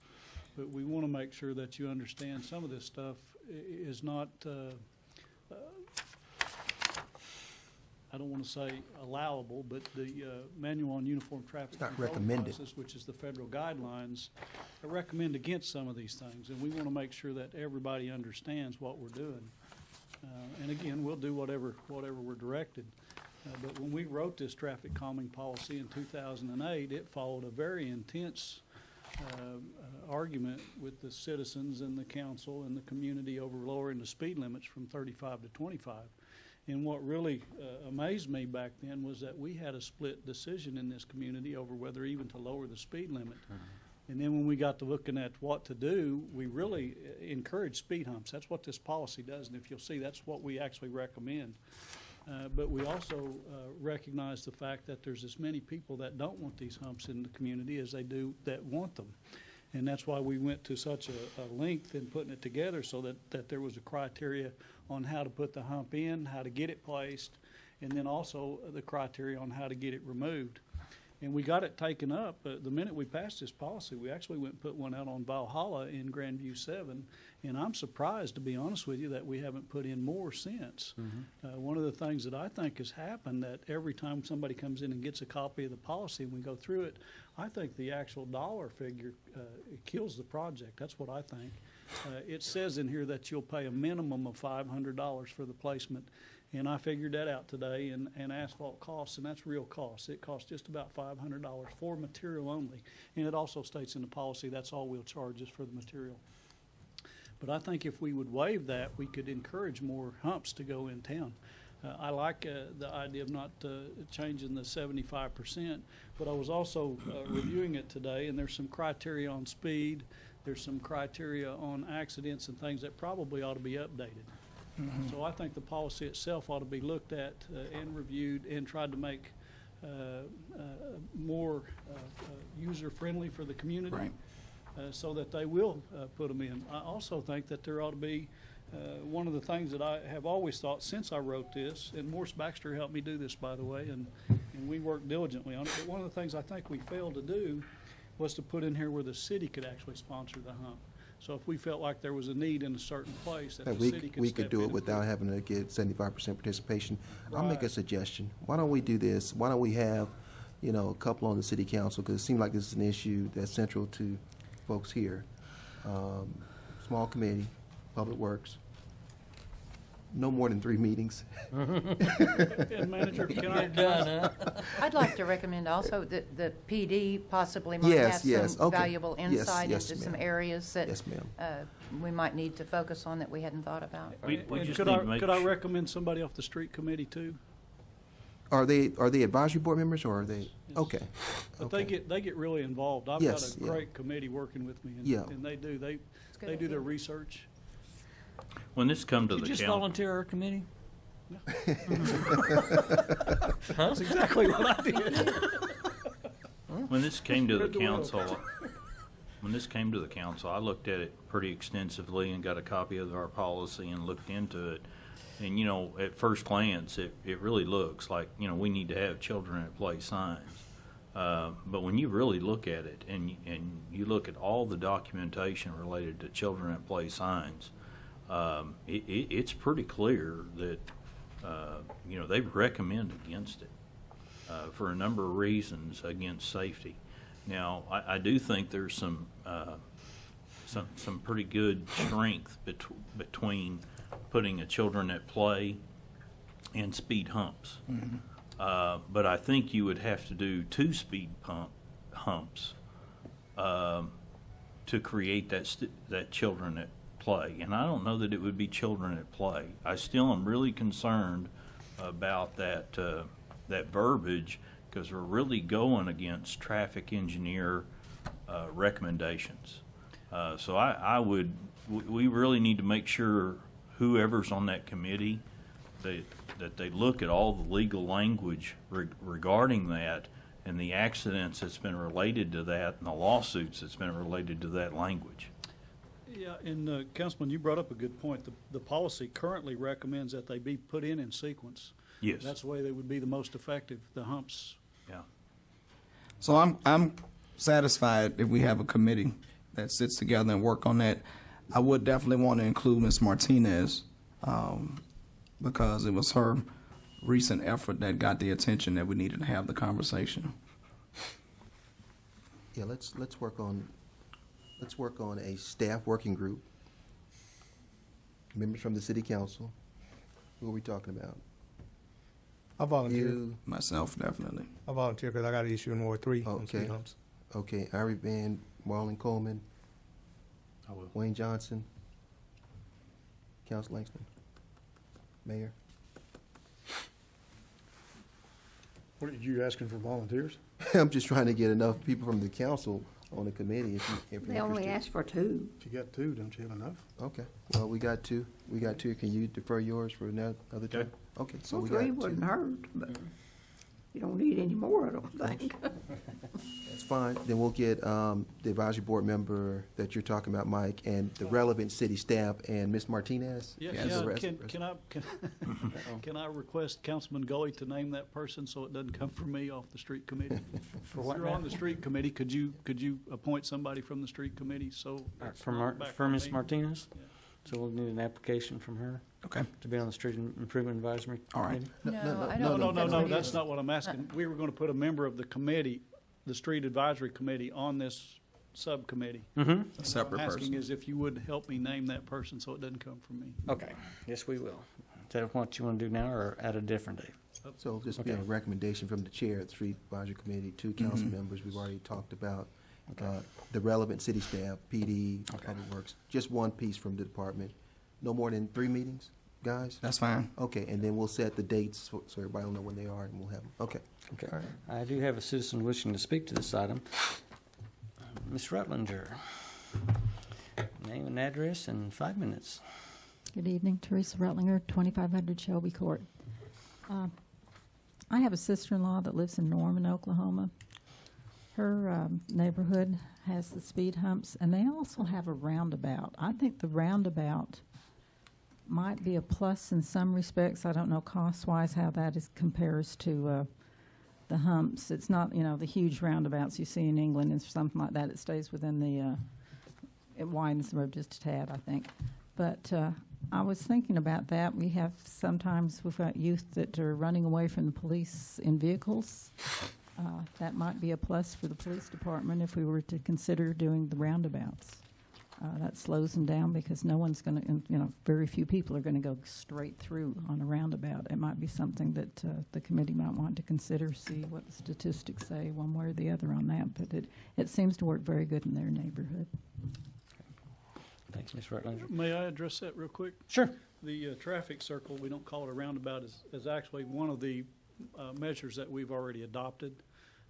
but we want to make sure that you understand some of this stuff is not, I don't want to say allowable, but the Manual on Uniform Traffic Not Control recommended. Process, which is the federal guidelines, recommend against some of these things, and we want to make sure that everybody understands what we're doing. And again, we'll do whatever we're directed. But when we wrote this traffic calming policy in 2008, it followed a very intense argument with the citizens and the council and the community over lowering the speed limits from 35 to 25. And what really amazed me back then was that we had a split decision in this community over whether even to lower the speed limit. And then when we got to looking at what to do, we really encouraged speed humps. That's what this policy does, and if you'll see, that's what we actually recommend. But we also recognize the fact that there's as many people that don't want these humps in the community as they do that want them. And that's why we went to such a length in putting it together, so that there was a criteria on how to put the hump in, how to get it placed, and then also the criteria on how to get it removed. And we got it taken up. The minute we passed this policy, we actually went and put one out on Valhalla in Grandview 7. And I'm surprised, to be honest with you, that we haven't put in more since. One of the things that I think has happened, that every time somebody comes in and gets a copy of the policy and we go through it, I think the actual dollar figure kills the project. That's what I think. It says in here that you'll pay a minimum of $500 for the placement. And I figured that out today, and asphalt costs, and that's real costs. It costs just about $500 for material only. And it also states in the policy that's all we'll charge is for the material. But I think if we would waive that, we could encourage more humps to go in town. I like the idea of not changing the 75%, but I was also reviewing it today, and there's some criteria on speed. There's some criteria on accidents and things that probably ought to be updated. So I think the policy itself ought to be looked at and reviewed and tried to make more user-friendly for the community. Right. So that they will put them in. I also think that there ought to be one of the things that I have always thought since I wrote this, and Morse Baxter helped me do this, by the way, and we worked diligently on it, but one of the things I think we failed to do was to put in here where the city could actually sponsor the hump. So if we felt like there was a need in a certain place, that the city could we could step do in it and without put having to get 75% participation. I'll make a Right. suggestion. Why don't we do this? Why don't we have, a couple on the city council, because it seems like this is an issue that's central to folks here. Small committee, Public Works. No more than 3 meetings. And Manager, can I I'd like to recommend also that the PD possibly might Yes, have yes, some okay. valuable Yes, insight yes, into some ma'am. areas that Yes, ma'am. we might need to focus on that we hadn't thought about. We and just could need I to make could I sure- recommend somebody off the street committee too? Are they advisory board members, or are they? Okay. But Okay. they get really involved. I've Yes, got a yeah. great committee working with me, and, Yeah. and they do good they do their idea. research. When this come to You the just council, volunteer our committee? That's exactly what I did. when this came to the Spread the word. council, when this came to the council, I looked at it pretty extensively and got a copy of our policy and looked into it. And, at first glance, it really looks like, we need to have children at play signs. But when you really look at it and you look at all the documentation related to children at play signs, it's pretty clear that, they recommend against it for a number of reasons against safety. Now, I do think there's some pretty good strength between putting a children at play and speed humps. But I think you would have to do 2 speed humps to create that children at play. And I don't know that it would be children at play. I still am really concerned about that verbiage, because we're really going against traffic engineer recommendations. So we really need to make sure whoever's on that committee, that they look at all the legal language regarding that and the accidents that's been related to that and the lawsuits that's been related to that language. Yeah, and Councilman, you brought up a good point. The policy currently recommends that they be put in sequence. Yes. That's the way they would be the most effective, the humps. Yeah. So I'm satisfied if we have a committee that sits together and work on that. I would definitely want to include Ms. Martinez because it was her recent effort that got the attention that we needed to have the conversation. Yeah, let's work on a staff working group. Members from the city council. Who are we talking about? I volunteer. You, Myself, definitely. I volunteer because I got an issue in Ward 3 on okay. speed humps. Okay, Irie Van, Marlon Coleman, I will. Wayne Johnson, Council Langston, Mayor. What are you asking for volunteers? I'm just trying to get enough people from the council on the committee. If you're They only interested. asked for 2. If you got 2, don't you have enough? Okay, well, we got 2. We got 2. Can you defer yours for another time? Okay, so we got 3 2. wouldn't hurt, but you don't need any more, I don't think. That's fine. Then we'll get the advisory board member that you're talking about, Mike, and the relevant city staff, and Ms. Martinez. Yeah, as the rest- can I request Councilman Gully to name that person so it doesn't come from me off the street committee? For what If you're now? on the street committee, could you appoint somebody from the street committee, so? it's For not back for on Ms. me? Martinez? Yeah. So we'll need an application from her Okay. to be on the Street Improvement Advisory All right. Committee? No, I No, don't think no, that's that's what not what I'm asking. We were going to put a member of the committee, the street advisory committee, on this subcommittee. Mm-hmm. A separate What I'm asking person. is if you would help me name that person so it doesn't come from me. Okay, yes, we will. Is that what you want to do now or at a different date? So just be a Okay. recommendation from the chair of the street advisory committee, 2 council members. We've already talked about the relevant city staff, PD, Public Works. Just one piece from the department. No more than 3 meetings, guys? That's fine. Okay, and then we'll set the dates so everybody will know when they are, and we'll have them. Okay. Okay. All right. I do have a citizen wishing to speak to this item. Ms. Rutlinger, name and address in 5 minutes. Good evening, Teresa Rutlinger, 2500 Shelby Court. I have a sister-in-law that lives in Norman, Oklahoma. Her neighborhood has the speed humps, and they also have a roundabout. I think the roundabout might be a plus in some respects. I don't know cost-wise how that compares to the humps. It's not, the huge roundabouts you see in England and something like that. It stays within it widens the road just a tad, I think. But I was thinking about that. We've got youth that are running away from the police in vehicles. That might be a plus for the police department if we were to consider doing the roundabouts. That slows them down because no one's going to, very few people are going to go straight through on a roundabout. It might be something that the committee might want to consider, see what the statistics say one way or the other on that. But it seems to work very good in their neighborhood. Thanks, Ms. Rutlinger. May I address that real quick? Sure. The traffic circle, we don't call it a roundabout, is actually one of the measures that we've already adopted.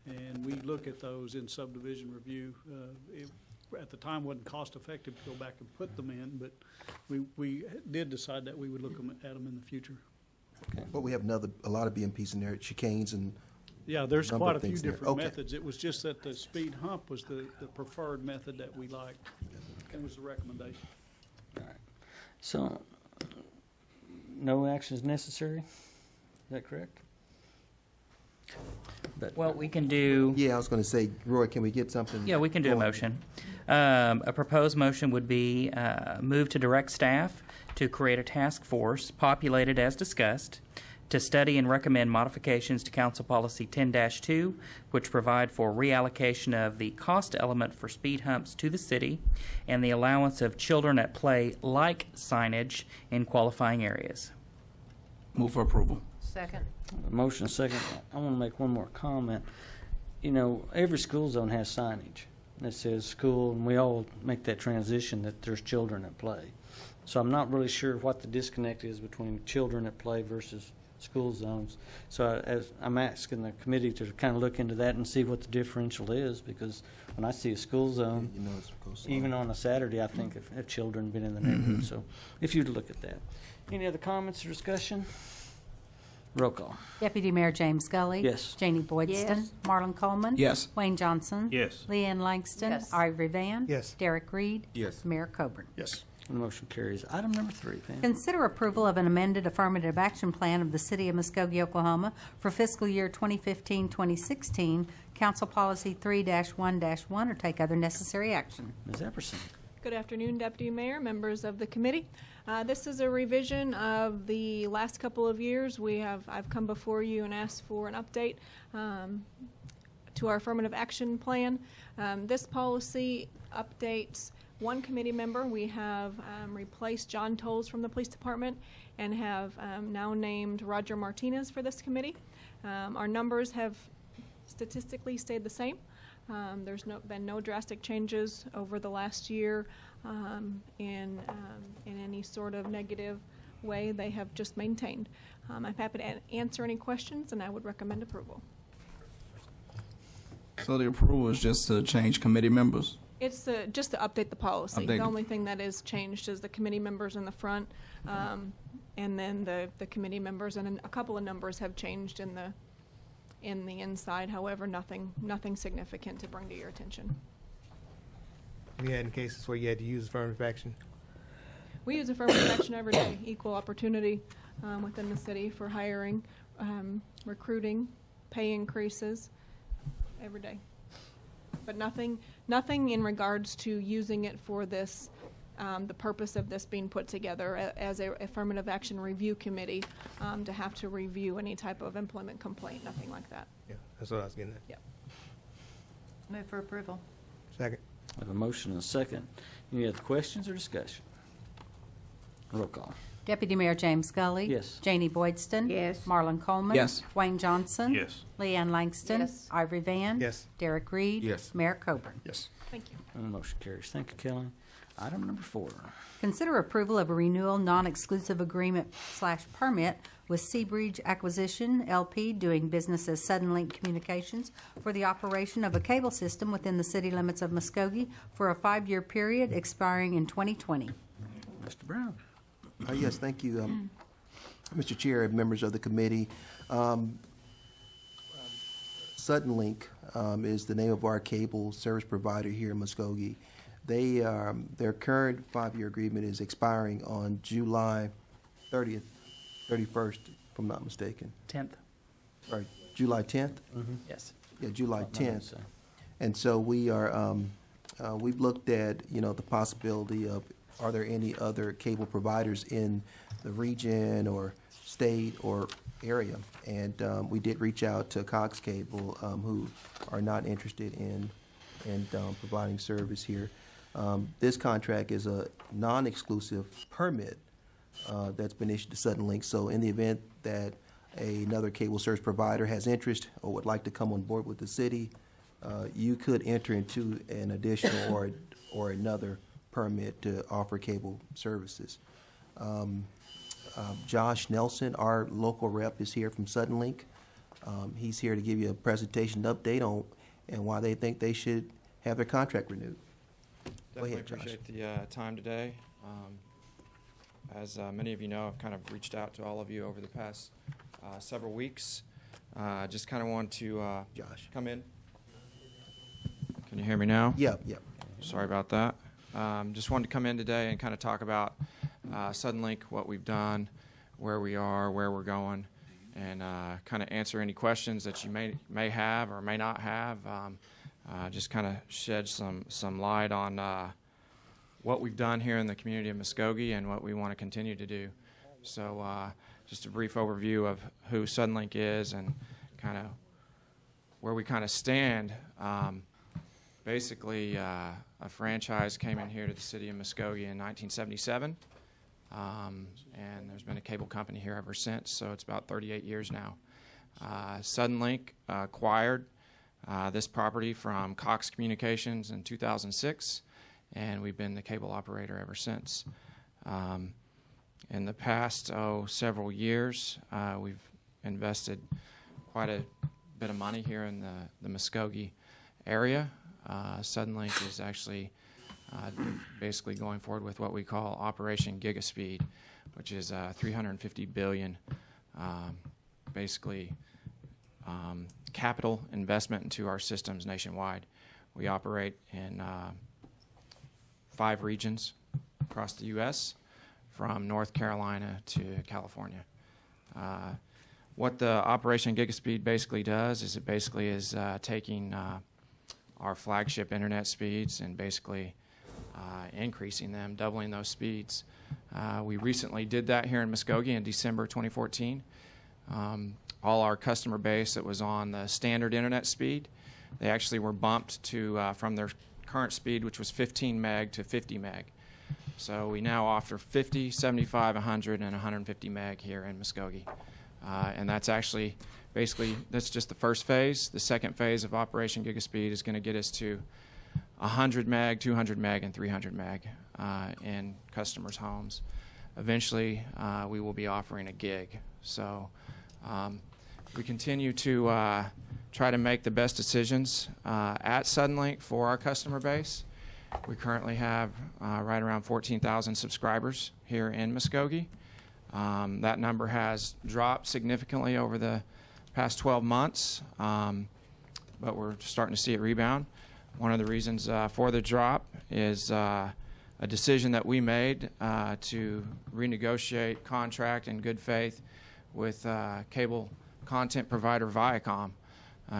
And we look at those in subdivision review. At the time, wasn't cost effective to go back and put them in, but we did decide that we would look at them in the future. But we have a lot of BMPs in there, chicanes and Yeah, there's number quite of a few things there. different Okay. methods. It was just that the speed hump was the preferred method that we liked. It was the recommendation. All right. So, no action is necessary? Is that correct? Well, we can do. Yeah, I was going to say, Roy, can we get something? Yeah, we can do a going? motion. A proposed motion would be move to direct staff to create a task force populated as discussed to study and recommend modifications to Council Policy 10-2, which provide for reallocation of the cost element for speed humps to the city and the allowance of children at play like signage in qualifying areas. Move for approval. Second. Motion second. I want to make one more comment. Every school zone has signage that says school, and we all make that transition that there's children at play. So I'm not really sure what the disconnect is between children at play versus school zones. So I'm asking the committee to kind of look into that and see what the differential is, because when I see a school zone, You know, it's goes even on a Saturday, I think if children been in the neighborhood. So if you'd look at that. Any other comments or discussion? Roll call. Deputy Mayor James Scully. Yes. Janie Boydston. Yes. Marlon Coleman. Yes. Wayne Johnson. Yes. Leanne Langston. Yes. Ivory Van. Yes. Derek Reed. Yes. Mayor Coburn. Yes. And the motion carries. Item number 3, Pam. Consider approval of an amended affirmative action plan of the City of Muskogee, Oklahoma for fiscal year 2015-2016, Council Policy 3-1-1, or take other necessary action. Ms. Epperson. Good afternoon, Deputy Mayor, members of the committee. This is a revision of the last couple of years. I've come before you and asked for an update to our affirmative action plan. This policy updates one committee member. We have replaced John Tolles from the police department and have now named Roger Martinez for this committee. Our numbers have statistically stayed the same. There's been no drastic changes over the last year in any sort of negative way. They have just maintained. I'm happy to answer any questions, and I would recommend approval. So the approval is just to change committee members? It's just to update the policy. Update The it. only thing that is changed is the committee members in the front, and then the committee members, and a couple of numbers have changed in the inside. However, nothing significant to bring to your attention. We had in cases where you had to use affirmative action. We use affirmative action every day, equal opportunity within the city for hiring, recruiting, pay increases, every day. But nothing in regards to using it for this, the purpose of this being put together as a affirmative action review committee to have to review any type of employment complaint, nothing like that. Yeah, that's what I was getting at. Yep. Move for approval. Second. I have a motion and a second. Any other questions or discussion? Roll call. Deputy Mayor James Scully. Yes. Janie Boydston. Yes. Marlon Coleman. Yes. Wayne Johnson. Yes. Leanne Langston. Yes. Ivory Van. Yes. Derek Reed. Yes. Mayor Coburn. Yes. Thank you. And the motion carries. Thank you, Kelly. Item number 4. Consider approval of a renewal non-exclusive agreement/permit with Seabridge Acquisition, LP, doing business as Suddenlink Communications for the operation of a cable system within the city limits of Muskogee for a 5-year period expiring in 2020. Mr. Brown. Yes, thank you, Mr. Chair and members of the committee. Suddenlink is the name of our cable service provider here in Muskogee. Their current 5-year agreement is expiring on July 31st, if I'm not mistaken. 10th. Sorry, July 10th? Yes. Yeah, July Not my 10th. so. And so we are, we've looked at, the possibility of, are there any other cable providers in the region or state or area? And we did reach out to Cox Cable, who are not interested in providing service here. This contract is a non-exclusive permit that's been issued to Suddenlink. So in the event that another cable service provider has interest or would like to come on board with the city, you could enter into an additional or another permit to offer cable services. Josh Nelson, our local rep, is here from Suddenlink. He's here to give you a presentation update on and why they think they should have their contract renewed. Go Definitely ahead, Josh. appreciate the time today. As many of you know, I've kind of reached out to all of you over the past several weeks. Just kind of want to Josh. come in. Can you hear me now? Yep. Sorry about that. Just wanted to come in today and kind of talk about Suddenlink, what we've done, where we are, where we're going, and kind of answer any questions that you may have or may not have. Just kind of shed some light on what we've done here in the community of Muskogee and what we want to continue to do. So just a brief overview of who Suddenlink is and kind of where we kind of stand. Basically, a franchise came in here to the city of Muskogee in 1977, and there's been a cable company here ever since, so it's about 38 years now. Suddenlink acquired this property from Cox Communications in 2006, and we've been the cable operator ever since. In the past several years, we've invested quite a bit of money here in the Muskogee area. Suddenlink is actually basically going forward with what we call Operation Gigaspeed, which is 350 billion, basically capital investment into our systems nationwide. We operate in 5 regions across the U.S., from North Carolina to California. What the Operation Gigaspeed basically does is it basically is taking our flagship internet speeds and basically increasing them, doubling those speeds. We recently did that here in Muskogee in December 2014. All our customer base that was on the standard internet speed, they actually were bumped to from their current speed, which was 15 meg, to 50 meg. So we now offer 50, 75, 100, and 150 meg here in Muskogee. And that's actually, basically, that's just the first phase. The second phase of Operation Gigaspeed is going to get us to 100 meg, 200 meg, and 300 meg in customers' homes. Eventually, we will be offering a gig. So we continue to try to make the best decisions at Suddenlink for our customer base. We currently have right around 14,000 subscribers here in Muskogee. That number has dropped significantly over the past 12 months, but we're starting to see it rebound. One of the reasons for the drop is a decision that we made to renegotiate contract in good faith with cable content provider Viacom.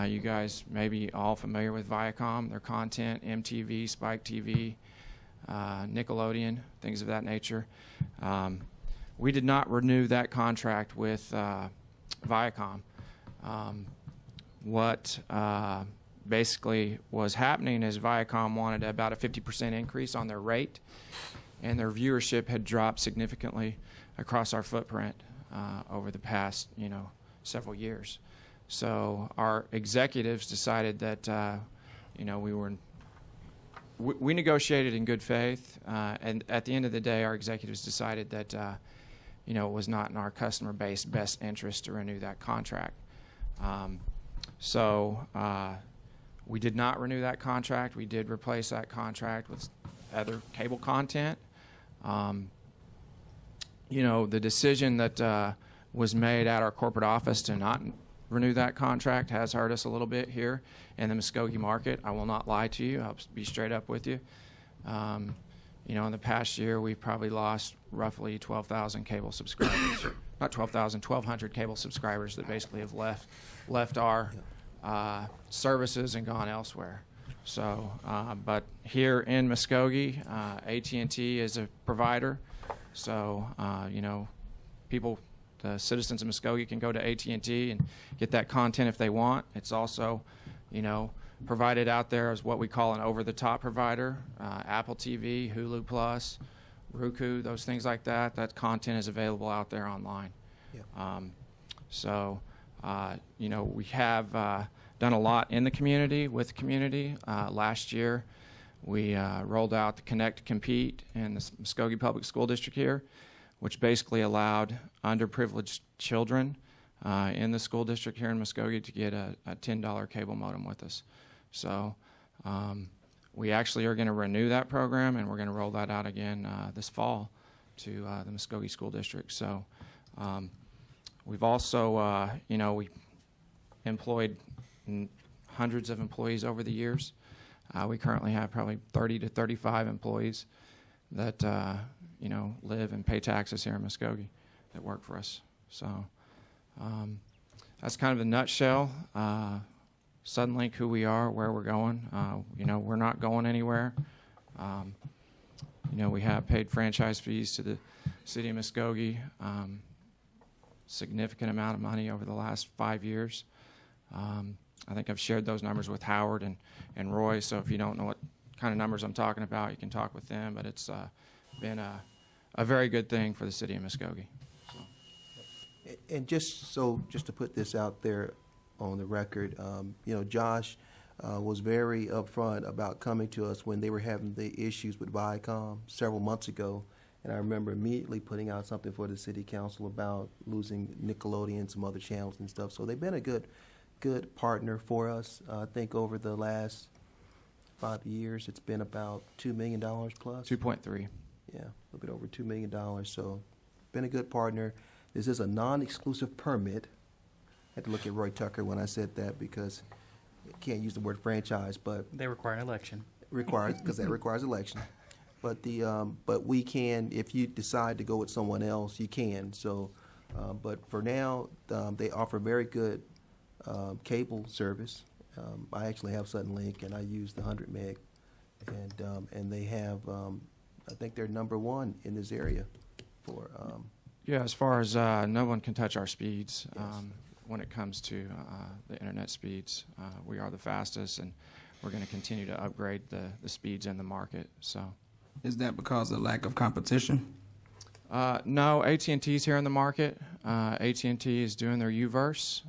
You guys may be all familiar with Viacom, their content, MTV, Spike TV, Nickelodeon, things of that nature. We did not renew that contract with Viacom. What basically was happening is Viacom wanted about a 50% increase on their rate, and their viewership had dropped significantly across our footprint over the past, several years. So our executives decided that, we negotiated in good faith, and at the end of the day, our executives decided that, it was not in our customer base best interest to renew that contract. So we did not renew that contract. We did replace that contract with other cable content. The decision that was made at our corporate office to not renew that contract has hurt us a little bit here in the Muskogee market. I will not lie to you. I'll be straight up with you. In the past year, we've probably lost roughly 12,000 cable subscribers. Not 12,000, 1,200 cable subscribers that basically have left our services and gone elsewhere. So, but here in Muskogee, AT&T is a provider. So, people, the citizens of Muskogee can go to AT&T and get that content if they want. It's also, provided out there as what we call an over-the-top provider, Apple TV, Hulu Plus, Roku, those things like that. That content is available out there online. Yeah. We have done a lot in the community, with the community. Last year, we rolled out the Connect Compete in the Muskogee Public School District here, which basically allowed underprivileged children in the school district here in Muskogee to get a $10 cable modem with us. So we actually are going to renew that program, and we're going to roll that out again this fall to the Muskogee School District. So we've also, we employed hundreds of employees over the years. We currently have probably 30 to 35 employees that, live and pay taxes here in Muskogee that work for us. So that's kind of the nutshell. Suddenlink, who we are, where we're going. We're not going anywhere. We have paid franchise fees to the city of Muskogee, significant amount of money over the last 5 years. I think I've shared those numbers with Howard and Roy, so if you don't know what kind of numbers I'm talking about, you can talk with them, but it's been a very good thing for the city of Muskogee. So. And just to put this out there on the record, Josh was very upfront about coming to us when they were having the issues with Viacom several months ago, And I remember immediately putting out something for the city council about losing Nickelodeon and some other channels and stuff. So they've been a good partner for us. I think over the last 5 years, it's been about $2 million plus. 2.3. Yeah, a little bit over $2 million. So been a good partner. This is a non-exclusive permit. I had to look at Roy Tucker when I said that because I can't use the word franchise, but They require an election. because that requires election. But we can, if you decide to go with someone else, you can. So, but for now, they offer very good cable service. I actually have Suddenlink, and I use the 100 meg, and they have, I think they're #1 in this area for. Yeah, as far as no one can touch our speeds. Yes. When it comes to the internet speeds, we are the fastest, and we're going to continue to upgrade the speeds in the market. So, Is that because of lack of competition? no, AT&T's here in the market. AT&T is doing their UVerse,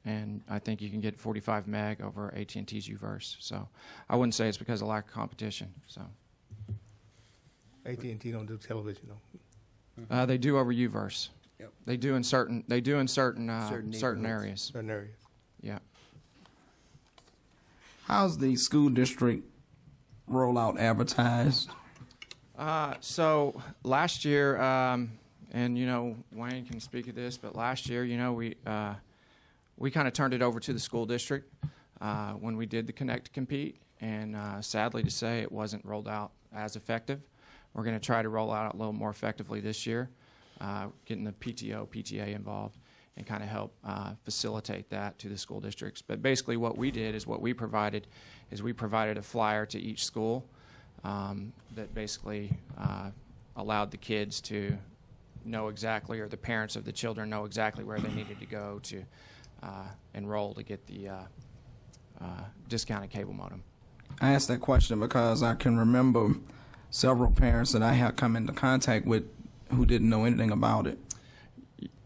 and I think you can get 45 meg over AT&T's UVerse. So, I wouldn't say it's because of lack of competition. So, AT&T don't do television, though. they do over UVerse. Yep. They do in certain certain Certain areas. Certain areas. Yeah. How's the school district rollout advertised? So last year, and Wayne can speak of this, but last year, we kind of turned it over to the school district when we did the Connect to Compete, and sadly to say, it wasn't rolled out as effective. We're going to try to roll out a little more effectively this year, getting the PTO, PTA involved, and kind of help facilitate that to the school districts. But basically what we did is we provided a flyer to each school that basically allowed the kids to know exactly, or the parents of the children know exactly where they needed to go to enroll to get the discounted cable modem. I asked that question because I can remember several parents that I had come into contact with who didn't know anything about it.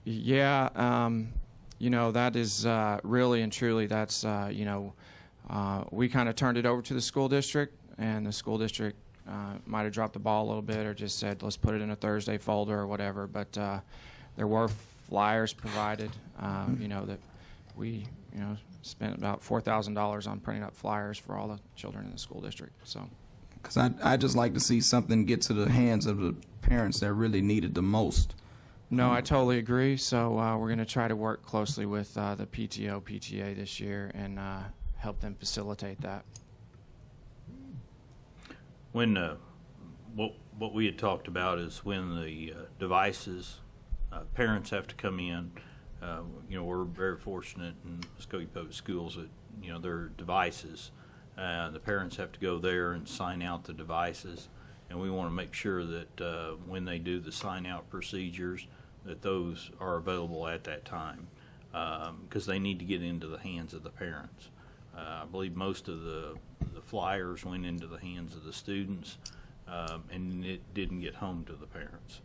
Yeah, that is really and truly, that's, we kind of turned it over to the school district, and the school district might have dropped the ball a little bit or just said, let's put it in a Thursday folder or whatever. But there were flyers provided, that we, spent about $4,000 on printing up flyers for all the children in the school district. So, Because I just like to see something get to the hands of the parents that really need it the most. No, I totally agree. So we're going to try to work closely with the PTO, PTA this year and help them facilitate that. When what we had talked about is when the devices, parents have to come in. We're very fortunate in Muskogee Public Schools that there are devices. The parents have to go there and sign out the devices, and we want to make sure that when they do the sign-out procedures, that those are available at that time, because they need to get into the hands of the parents. I believe most of the flyers went into the hands of the students, and it didn't get home to the parents.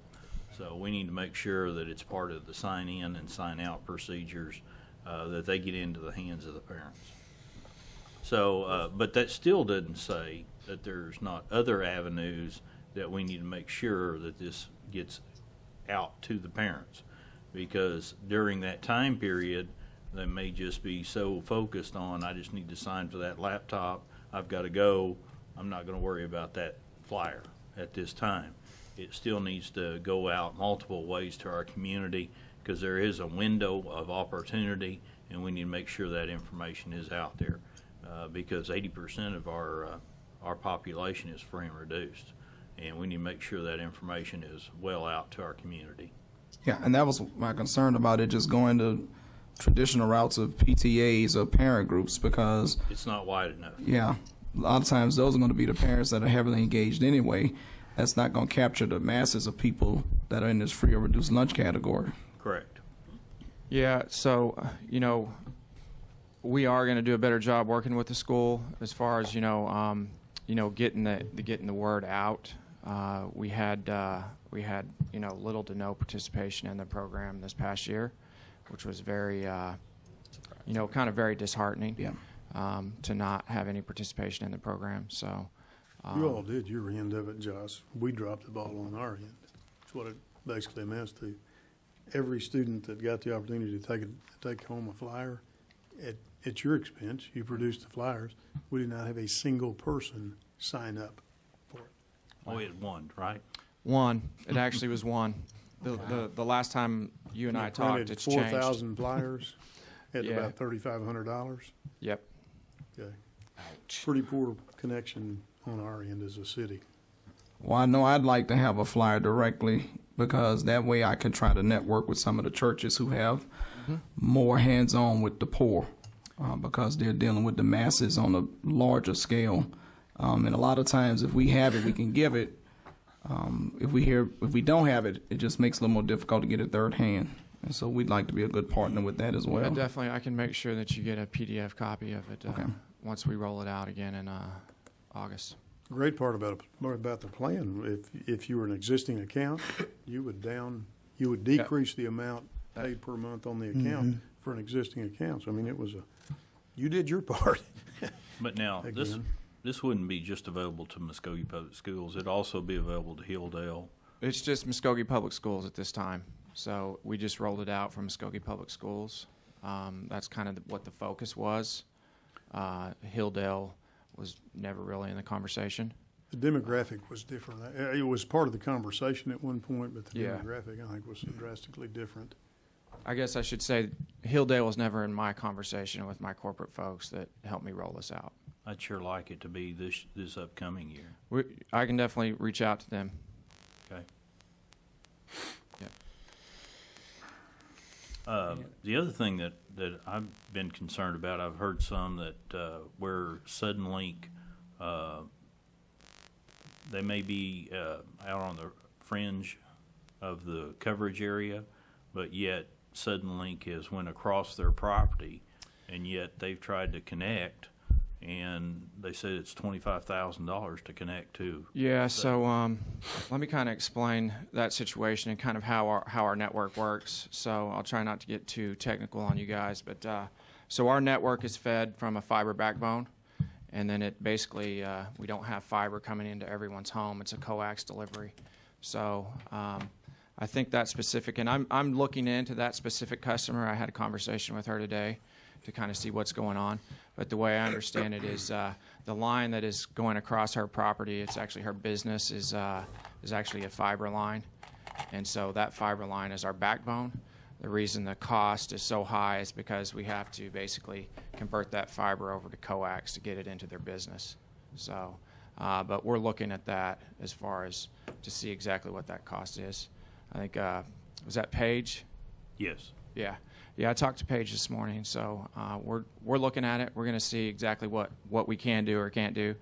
So we need to make sure that it's part of the sign-in and sign-out procedures, that they get into the hands of the parents. So, but that still doesn't say that there's not other avenues that we need to make sure that this gets out to the parents, because during that time period, they may just be so focused on, I just need to sign for that laptop, I've got to go, I'm not going to worry about that flyer at this time. It still needs to go out multiple ways to our community, because there is a window of opportunity, and we need to make sure that information is out there. Because 80% of our population is free and reduced, and we need to make sure that information is well out to our community. Yeah, and that was my concern about it, just going to traditional routes of PTAs or parent groups, because It's not wide enough. yeah, a lot of times those are going to be the parents that are heavily engaged anyway. That's not going to capture the masses of people that are in this free or reduced lunch category. Correct. Yeah, so, we are going to do a better job working with the school as far as, getting the word out. We had little to no participation in the program this past year, which was very, kind of very disheartening. Yeah. To not have any participation in the program. So You all did your end of it, Josh. We dropped the ball on our end. That's what it basically amounts to. Every student that got the opportunity to take home a flyer, at your expense, you produced the flyers. We did not have a single person sign up for it. Oh, we had one, right? One. It actually was one. The last time you and I talked, it's changed. 4,000 flyers at about $3,500. Yep. Okay. Pretty poor connection on our end as a city. Well, I know I'd like to have a flyer directly because that way I can try to network with some of the churches who have more hands-on with the poor because they're dealing with the masses on a larger scale. And a lot of times if we have it, we can give it. If we don't have it, it just makes it a little more difficult to get it third hand. And so we'd like to be a good partner with that as well. Yeah, definitely. I can make sure that you get a PDF copy of it once we roll it out again in August. Great part about the plan, if you were an existing account, you would decrease the amount paid per month on the account for an existing account. So, I mean, you did your part. But now, this wouldn't be just available to Muskogee Public Schools. It'd also be available to Hilldale. It's just Muskogee Public Schools at this time. So we just rolled it out from Muskogee Public Schools. That's kind of what the focus was. Hilldale was never really in the conversation. The demographic was different. It was part of the conversation at one point, but the demographic, I think, was drastically different. I guess I should say Hilldale was never in my conversation with my corporate folks that helped me roll this out. I'd sure like it to be this upcoming year. I can definitely reach out to them. Okay. Yeah. The other thing that I've been concerned about, I've heard some that where Suddenlink, they may be out on the fringe of the coverage area, but yet Suddenlink has went across their property, and yet they've tried to connect, and they said it's $25,000 to connect to. Yeah, so let me kind of explain that situation and kind of how our network works. So I'll try not to get too technical on you guys, but so our network is fed from a fiber backbone, and then it basically we don't have fiber coming into everyone's home. It's a coax delivery. So I think that's specific, and I'm looking into that specific customer. I had a conversation with her today to kind of see what's going on. But the way I understand it is the line that is going across her property, it's actually her business, is actually a fiber line. And so that fiber line is our backbone. The reason the cost is so high is because we have to basically convert that fiber over to coax to get it into their business. So, but we're looking at that as far as to see exactly what that cost is. I think, was that Paige? Yes. Yeah. Yeah, I talked to Paige this morning, so we're looking at it. We're going to see exactly what we can do or can't do.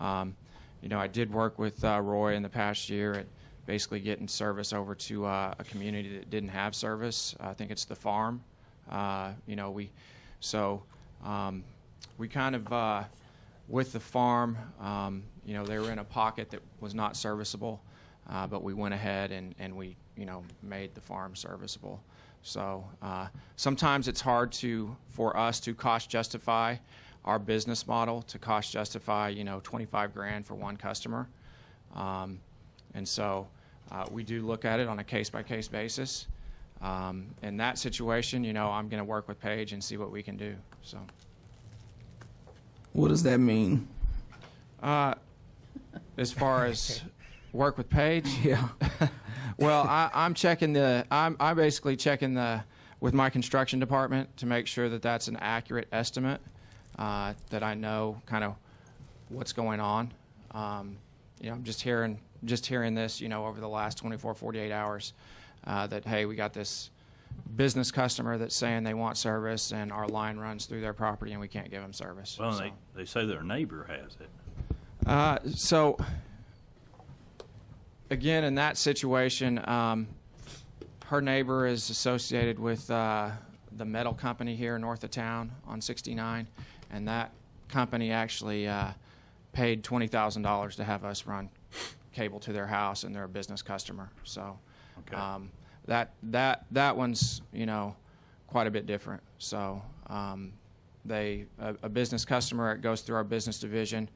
You know, I did work with Roy in the past year at basically getting service over to a community that didn't have service. I think it's the farm. You know, we kind of with the farm. You know, they were in a pocket that was not serviceable, but we went ahead and we made the farm serviceable. So sometimes it's hard for us to cost justify our business model, to cost justify, $25,000 for one customer. And so we do look at it on a case-by-case basis. In that situation, I'm going to work with Paige and see what we can do. So, what does that mean? As far as work with Paige? Yeah. Well, I'm basically checking with my construction department to make sure that that's an accurate estimate, that I know kind of what's going on. I'm just hearing this, over the last 24, 48 hours, that, hey, we got this business customer that's saying they want service and our line runs through their property and we can't give them service. Well, so. they say their neighbor has it. So again, in that situation, her neighbor is associated with the metal company here north of town on 69, and that company actually paid $20,000 to have us run cable to their house, and they're a business customer. So okay. That one's quite a bit different. So a business customer, it goes through our business division.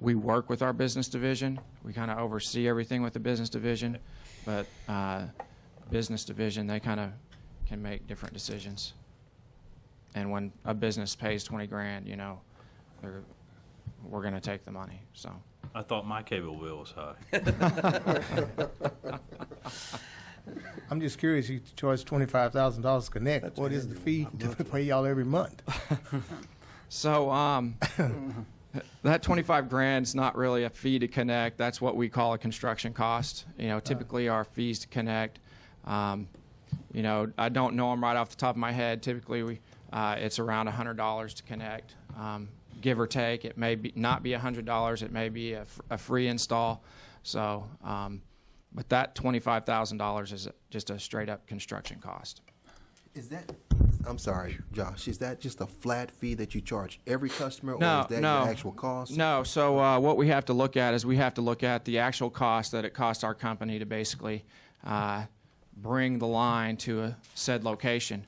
we work with our business division. We kind of oversee everything with the business division, but business division, they kind of can make different decisions. And when a business pays 20 grand, you know, we're going to take the money. So I thought my cable bill was high. I'm just curious, you charge $25,000 to connect. What is the fee to pay y'all every month? So that 25 grand's not really a fee to connect. That's what we call a construction cost. You know, typically our fees to connect, you know, I don't know them right off the top of my head. Typically it's around $100 to connect, give or take. It may not be $100. It may be a free install. So, but that $25,000 is just a straight up construction cost. Is that, I'm sorry, Josh, is that just a flat fee that you charge every customer, or No, is that no. your actual cost? No. So what we have to look at is we have to look at the actual cost that it costs our company to basically bring the line to a said location.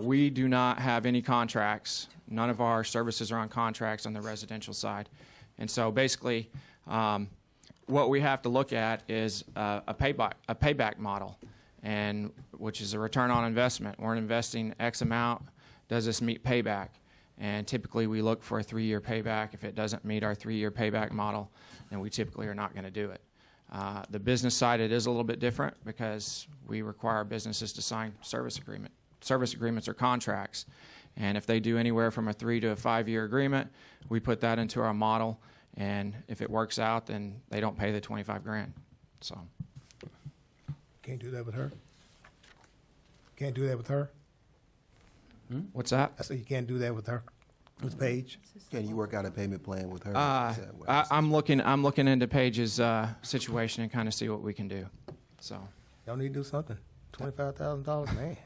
We do not have any contracts. None of our services are on contracts on the residential side. And so basically what we have to look at is a payback model, and which is a return on investment. We're investing X amount. Does this meet payback? And typically we look for a 3-year payback. If it doesn't meet our 3-year payback model, then we typically are not going to do it. The business side, it is a little bit different because we require businesses to sign service agreements or contracts. And if they do anywhere from a 3 to a 5-year agreement, we put that into our model. And if it works out, then they don't pay the 25 grand. So. Can't do that with her? Can't do that with her? What's that? I said you can't do that with her, with Paige? Can you work out a payment plan with her? I'm looking into Paige's situation and kind of see what we can do. So. Y'all need to do something. $25,000, man.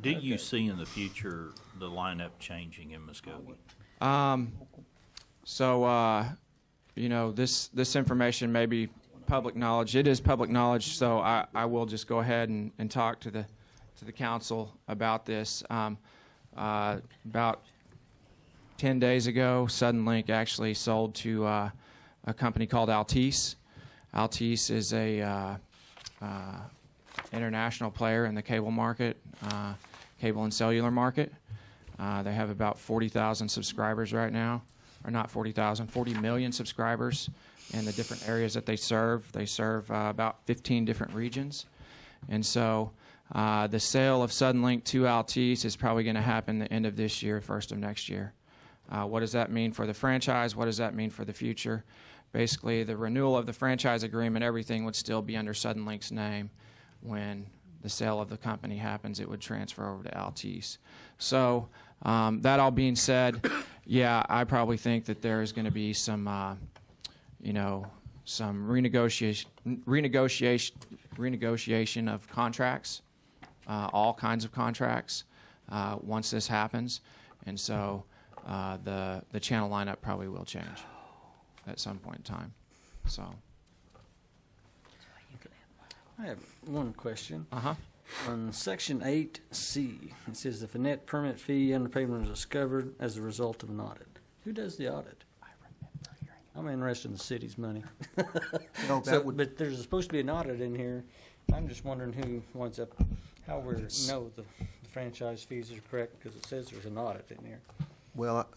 Do you see in the future the lineup changing in Muskogee? You know, this information may be public knowledge. It is public knowledge, so I will just go ahead and talk to the council about this. About 10 days ago, Suddenlink actually sold to a company called Altice. Altice is a international player in the cable market, cable and cellular market. They have about 40,000 subscribers right now, or not 40,000, 40 million subscribers in the different areas that they serve. They serve about 15 different regions. And so the sale of Suddenlink to Altice is probably going to happen the end of this year, first of next year. What does that mean for the franchise? What does that mean for the future? Basically, the renewal of the franchise agreement, everything would still be under Suddenlink's name. When the sale of the company happens, it would transfer over to Altice. So that all being said, yeah, I probably think that there is going to be some, some renegotiation of contracts, all kinds of contracts, once this happens, and so the channel lineup probably will change at some point in time. So. I have one question. On Section 8C, it says if a net permit fee underpayment is discovered as a result of an audit. Who does the audit? I'm interested in the city's money. No, but there's supposed to be an audit in here. I'm just wondering who winds up, how we know the franchise fees are correct, because it says there's an audit in here. Well,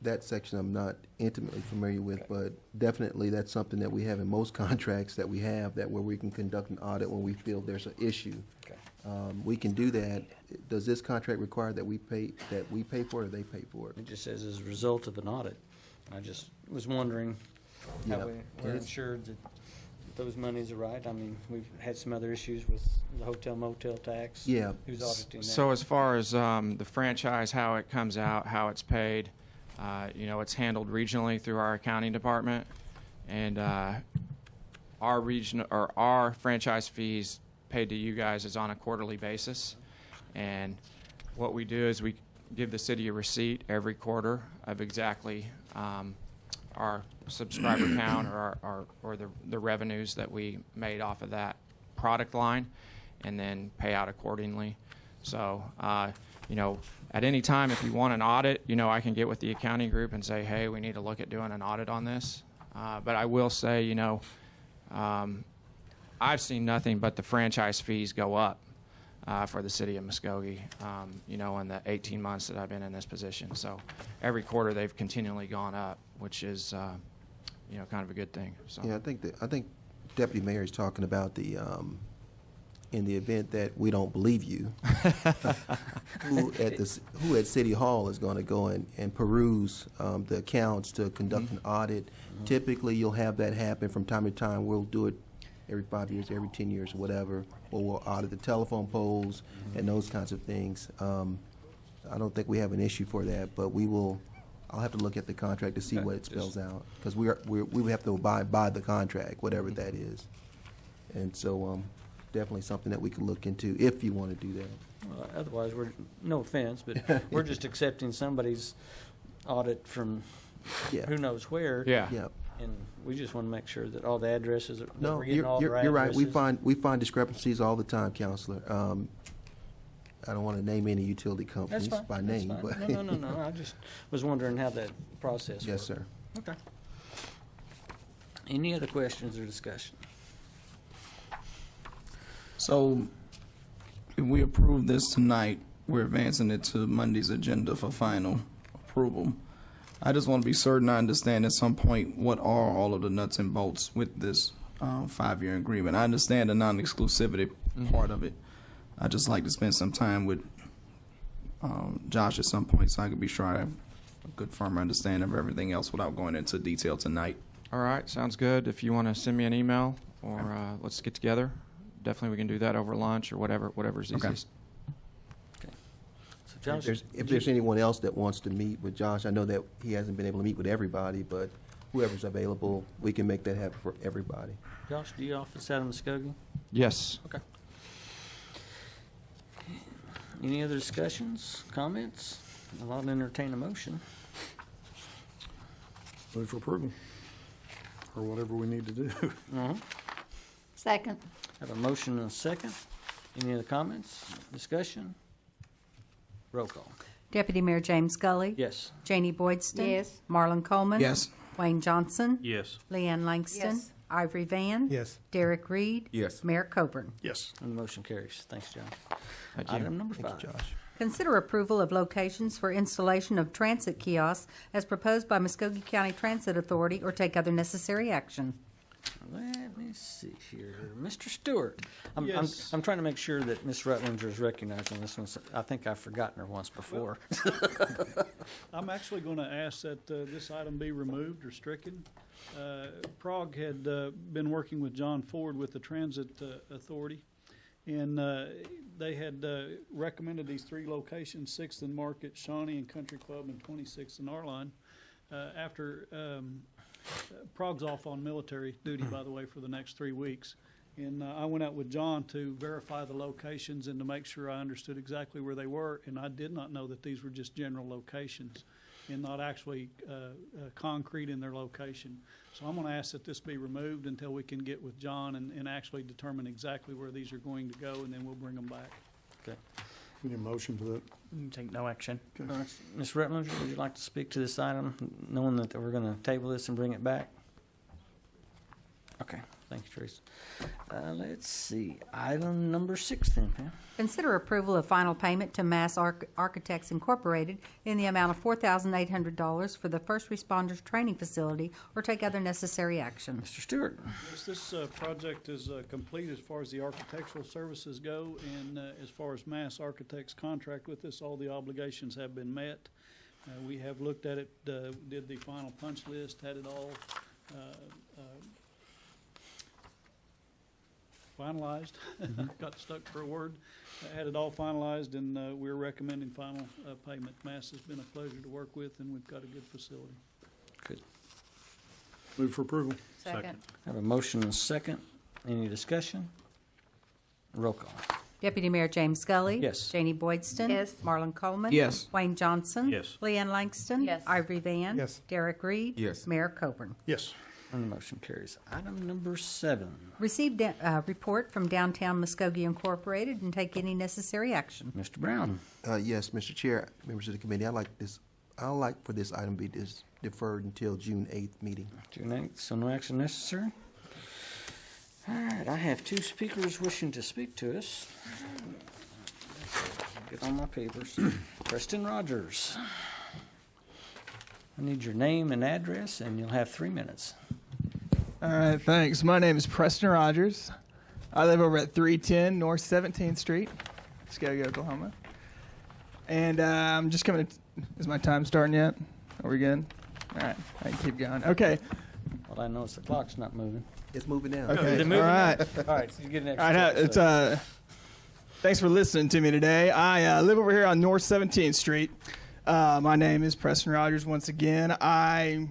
that section I'm not intimately familiar with, but definitely that's something that we have in most contracts that we have, that where we can conduct an audit when we feel there's an issue. We can do that. Does this contract require that we pay for it, or they pay for it? It just says as a result of an audit. I just was wondering how we're ensured that those monies are right. I mean, we've had some other issues with the hotel motel tax. Yeah. Who's auditing that? So as far as the franchise, how it comes out, how it's paid, it's handled regionally through our accounting department, and our franchise fees paid to you guys is on a quarterly basis. And what we do is we give the city a receipt every quarter of exactly our subscriber count or the revenues that we made off of that product line, and then pay out accordingly. So at any time, if you want an audit, I can get with the accounting group and say, hey, we need to look at doing an audit on this. But I will say, I've seen nothing but the franchise fees go up for the city of Muskogee, in the 18 months that I've been in this position. So every quarter they've continually gone up, which is, kind of a good thing. So. Yeah, I think Deputy Mayor is talking about the, in the event that we don't believe you, who at City Hall is going to go and peruse the accounts to conduct an audit. Typically, you'll have that happen from time to time. We'll do it every 5 years, every 10 years, whatever, or we'll audit the telephone poles and those kinds of things. I don't think we have an issue for that, but I'll have to look at the contract to see what it spells out, because we would have to abide by the contract, whatever that is. And so definitely something that we could look into if you want to do that. Well, otherwise, no offense, but we're just accepting somebody's audit from who knows where. Yeah. And we just want to make sure that all the addresses, No, we're getting all the right you're right. addresses. We find discrepancies all the time, Counselor. I don't want to name any utility companies by name, but No. I just was wondering how that process works. Yes, sir. Okay. Any other questions or discussion? So, if we approve this tonight, we're advancing it to Monday's agenda for final approval. I just want to be certain I understand at some point what are all of the nuts and bolts with this 5-year agreement. I understand the non-exclusivity part of it. I'd just like to spend some time with Josh at some point so I could be sure I have a good, firm understanding of everything else without going into detail tonight. All right, sounds good. If you want to send me an email or let's get together, definitely we can do that over lunch or whatever's easiest. Okay. So Josh, If there's anyone else that wants to meet with Josh, I know that he hasn't been able to meet with everybody, but whoever's available, we can make that happen for everybody. Josh, do you office out in Muskogee? Yes. Okay. Any other discussions, comments? I'll entertain a motion. Move for approval, or whatever we need to do. Second. Have a motion and a second. Any other comments, discussion? Roll call. Deputy Mayor James Scully. Yes. Janie Boydston. Yes. Marlon Coleman. Yes. Wayne Johnson. Yes. Leanne Langston. Yes. Ivory Van. Yes. Derek Reed. Yes. Mayor Coburn. Yes. And the motion carries. Thanks, John. Thank you. Item number 5. Thank you, Josh. Consider approval of locations for installation of transit kiosks as proposed by Muskogee County Transit Authority, or take other necessary action. Let me see here. Mr. Stewart. Yes. I'm trying to make sure that Ms. Rutlinger is recognized on this one. I think I've forgotten her once before. I'm actually going to ask that this item be removed or stricken. Prague had been working with John Ford with the Transit Authority, and they had recommended these 3 locations, 6th and Market, Shawnee and Country Club, and 26th and Arline. After Prague's off on military duty, by the way, for the next 3 weeks. And I went out with John to verify the locations and to make sure I understood exactly where they were. And I did not know that these were just general locations and not actually concrete in their location. So I'm going to ask that this be removed until we can get with John and actually determine exactly where these are going to go, and then we'll bring them back. Okay. We need a motion for that. Take no action. Ms. Rutlinger, would you like to speak to this item, knowing that we're going to table this and bring it back? Okay. Thank you, Teresa. Let's see. Item number 6 then, Pam. Consider approval of final payment to Mass Architects Incorporated in the amount of $4,800 for the First Responders Training Facility, or take other necessary action. Mr. Stewart. Yes, this project is complete as far as the architectural services go, and as far as Mass Architects contract with us, all the obligations have been met. We have looked at it, did the final punch list, had it all finalized. Got stuck for a word. Had it all finalized, and we're recommending final payment. Mass has been a pleasure to work with, and we've got a good facility. Good. Move for approval. Second. Have a motion and a second. Any discussion? Roll call. Deputy Mayor James Scully. Yes. Janie Boydston. Yes. Marlon Coleman. Yes. Wayne Johnson. Yes. Leanne Langston. Yes. Ivory Van. Yes. Derek Reed. Yes. Mayor Coburn. Yes. And the motion carries. Item number 7. Receive report from Downtown Muskogee Incorporated and take any necessary action. Mr. Brown. Yes, Mr. Chair, members of the committee, I'd like for this item to be deferred until June 8th meeting. June 8th, so no action necessary. All right, I have 2 speakers wishing to speak to us. Get on my papers. Preston Rogers. I need your name and address, and you'll have 3 minutes. All right, thanks. My name is Preston Rogers. I live over at 310 North 17th Street, Muskogee, Oklahoma. And I'm just coming to... Is my time starting yet? Are we good? All right, I can keep going. Okay. Well, I notice the clock's not moving. It's moving now. Okay, all right. All right, so you get an extra All right, check, it's, so. thanks for listening to me today. I live over here on North 17th Street. My name is Preston Rogers once again. I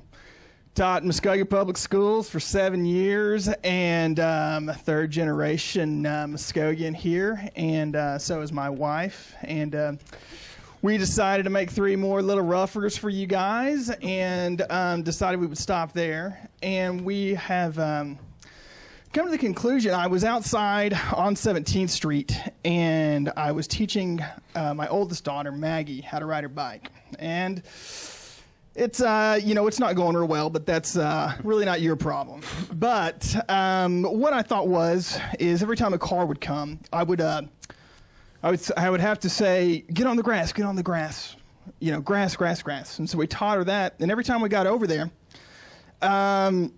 taught Muskogee Public Schools for 7 years, and a third-generation Muskogean here, and so is my wife. And we decided to make 3 more Little Ruffers for you guys, and decided we would stop there. And we have come to the conclusion. I was outside on 17th Street, and I was teaching my oldest daughter, Maggie, how to ride her bike. And it's, it's not going real well, but that's really not your problem. But what I thought is every time a car would come, I would have to say, get on the grass, grass, grass. And so we taught her that. And every time we got over there, by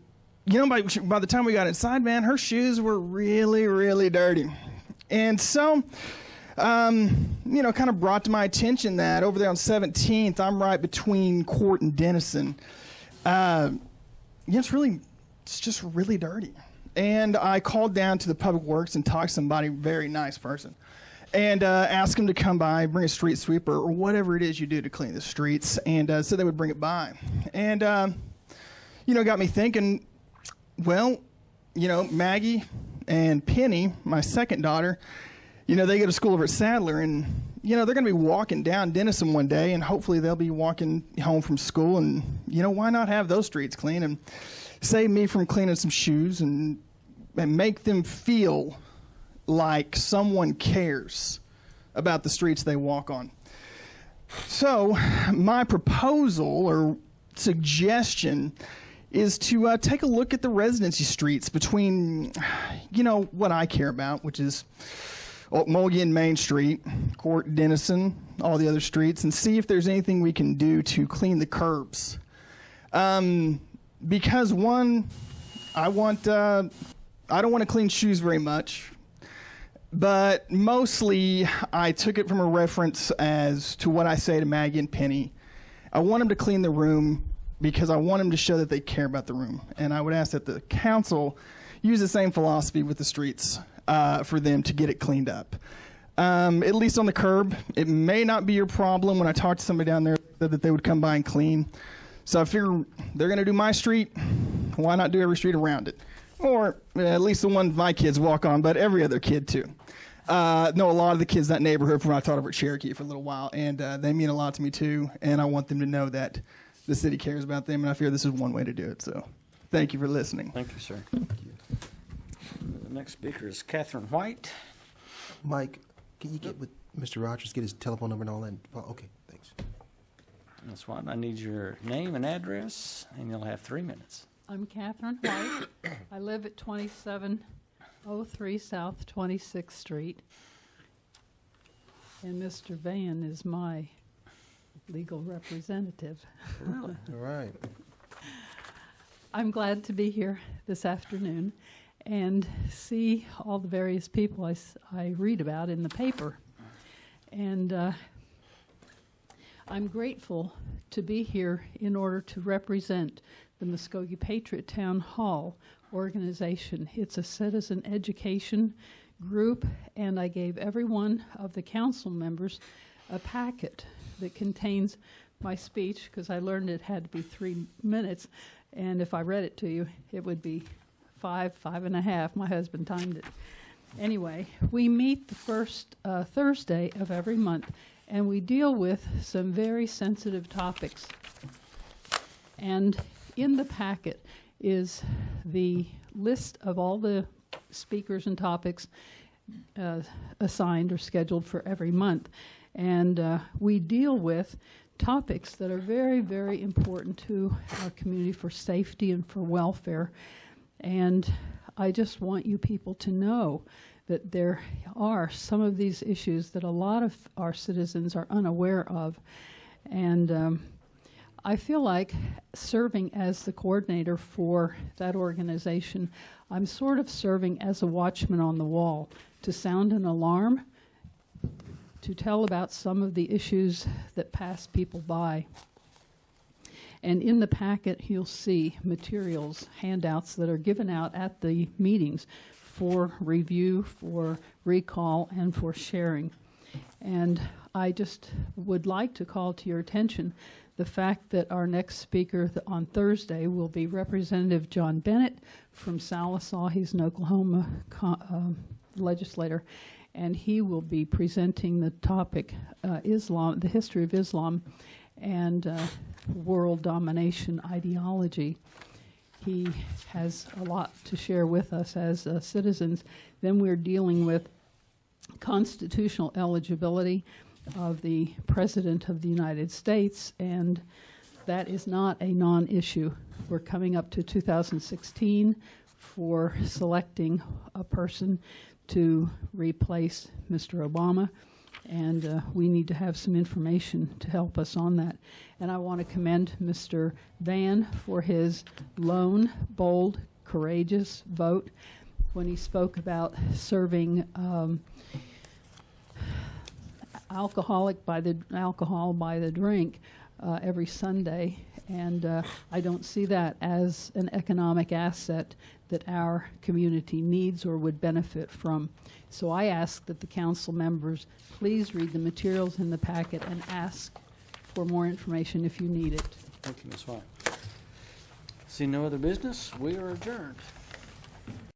the time we got inside, man, her shoes were really, really dirty. And so, kind of brought to my attention that over there on 17th, I'm right between Court and Denison. It's just really dirty. And I called down to the PublicWorks and talked to somebody, very nice person, and asked them to come by, bring a street sweeper or whatever it is you do to clean the streets, and so they would bring it by. And, got me thinking, well, Maggie and Penny, my second daughter, they go to school over at Sadler, and, they're going to be walking down Denison one day, and hopefully they'll be walking home from school, and, why not have those streets clean and save me from cleaning some shoes and make them feel like someone cares about the streets they walk on. So my proposal or suggestion is to take a look at the residency streets between, what I care about, which is Mulligan and Main Street, Court, Denison, all the other streets, and see if there's anything we can do to clean the curbs. Because one, I don't want to clean shoes very much, but mostly I took it from a reference as to what I say to Maggie and Penny. I want them to clean the room because I want them to show that they care about the room. And I would ask that the council use the same philosophy with the streets for them to get it cleaned up. At least on the curb. It may not be your problem. When I talked to somebody down there, they said that they would come by and clean. So I figure they're going to do my street. Why not do every street around it? Or at least the one my kids walk on, but every other kid too. Know a lot of the kids in that neighborhood from when I taught over at Cherokee for a little while, and they mean a lot to me too, and I want them to know that the city cares about them, and I fear this is one way to do it. So thank you for listening. Thank you, sir. Thank you. The next speaker is Catherine White. Mike, can you get with Mr. Rogers, get his telephone number and all that? Okay, thanks. That's why I need your name and address, and you'll have 3 minutes. I'm Catherine White. I live at 2703 South 26th Street. And Mr. Van is my legal representative. Really? All right. I'm glad to be here this afternoon and see all the various people I read about in the paper. And I'm grateful to be here in order to represent the Muskogee Patriot Town Hall organization. It's a citizen education group, and I gave every one of the council members a packet that contains my speech, because I learned it had to be 3 minutes, and if I read it to you, it would be 5.5. My husband timed it. Anyway, we meet the first Thursday of every month, and we deal with some very sensitive topics. And in the packet is the list of all the speakers and topics assigned or scheduled for every month. And we deal with topics that are very, very important to our community for safety and for welfare. And I just want you people to know that there are some of these issues that a lot of our citizens are unaware of. And I feel like serving as the coordinator for that organization, I'm sort of serving as a watchman on the wall to sound an alarm, to tell about some of the issues that pass people by. And in the packet, you'll see materials, handouts that are given out at the meetings for review, for recall, and for sharing. And I just would like to call to your attention the fact that our next speaker on Thursday will be Representative John Bennett from Sallisaw. He's an Oklahoma legislator, and he will be presenting the topic Islam, the history of Islam, and world domination ideology. He has a lot to share with us as citizens. Then we're dealing with constitutional eligibility of the President of the United States, and that is not a non-issue. We're coming up to 2016 for selecting a person to replace Mr. Obama, and we need to have some information to help us on that. And I want to commend Mr. Van for his lone, bold, courageous vote when he spoke about serving alcohol by the drink every Sunday. And I don't see that as an economic asset that our community needs or would benefit from. So I ask that the council members please read the materials in the packet and ask for more information if you need it. Thank you, Ms. White. See no other business, we are adjourned.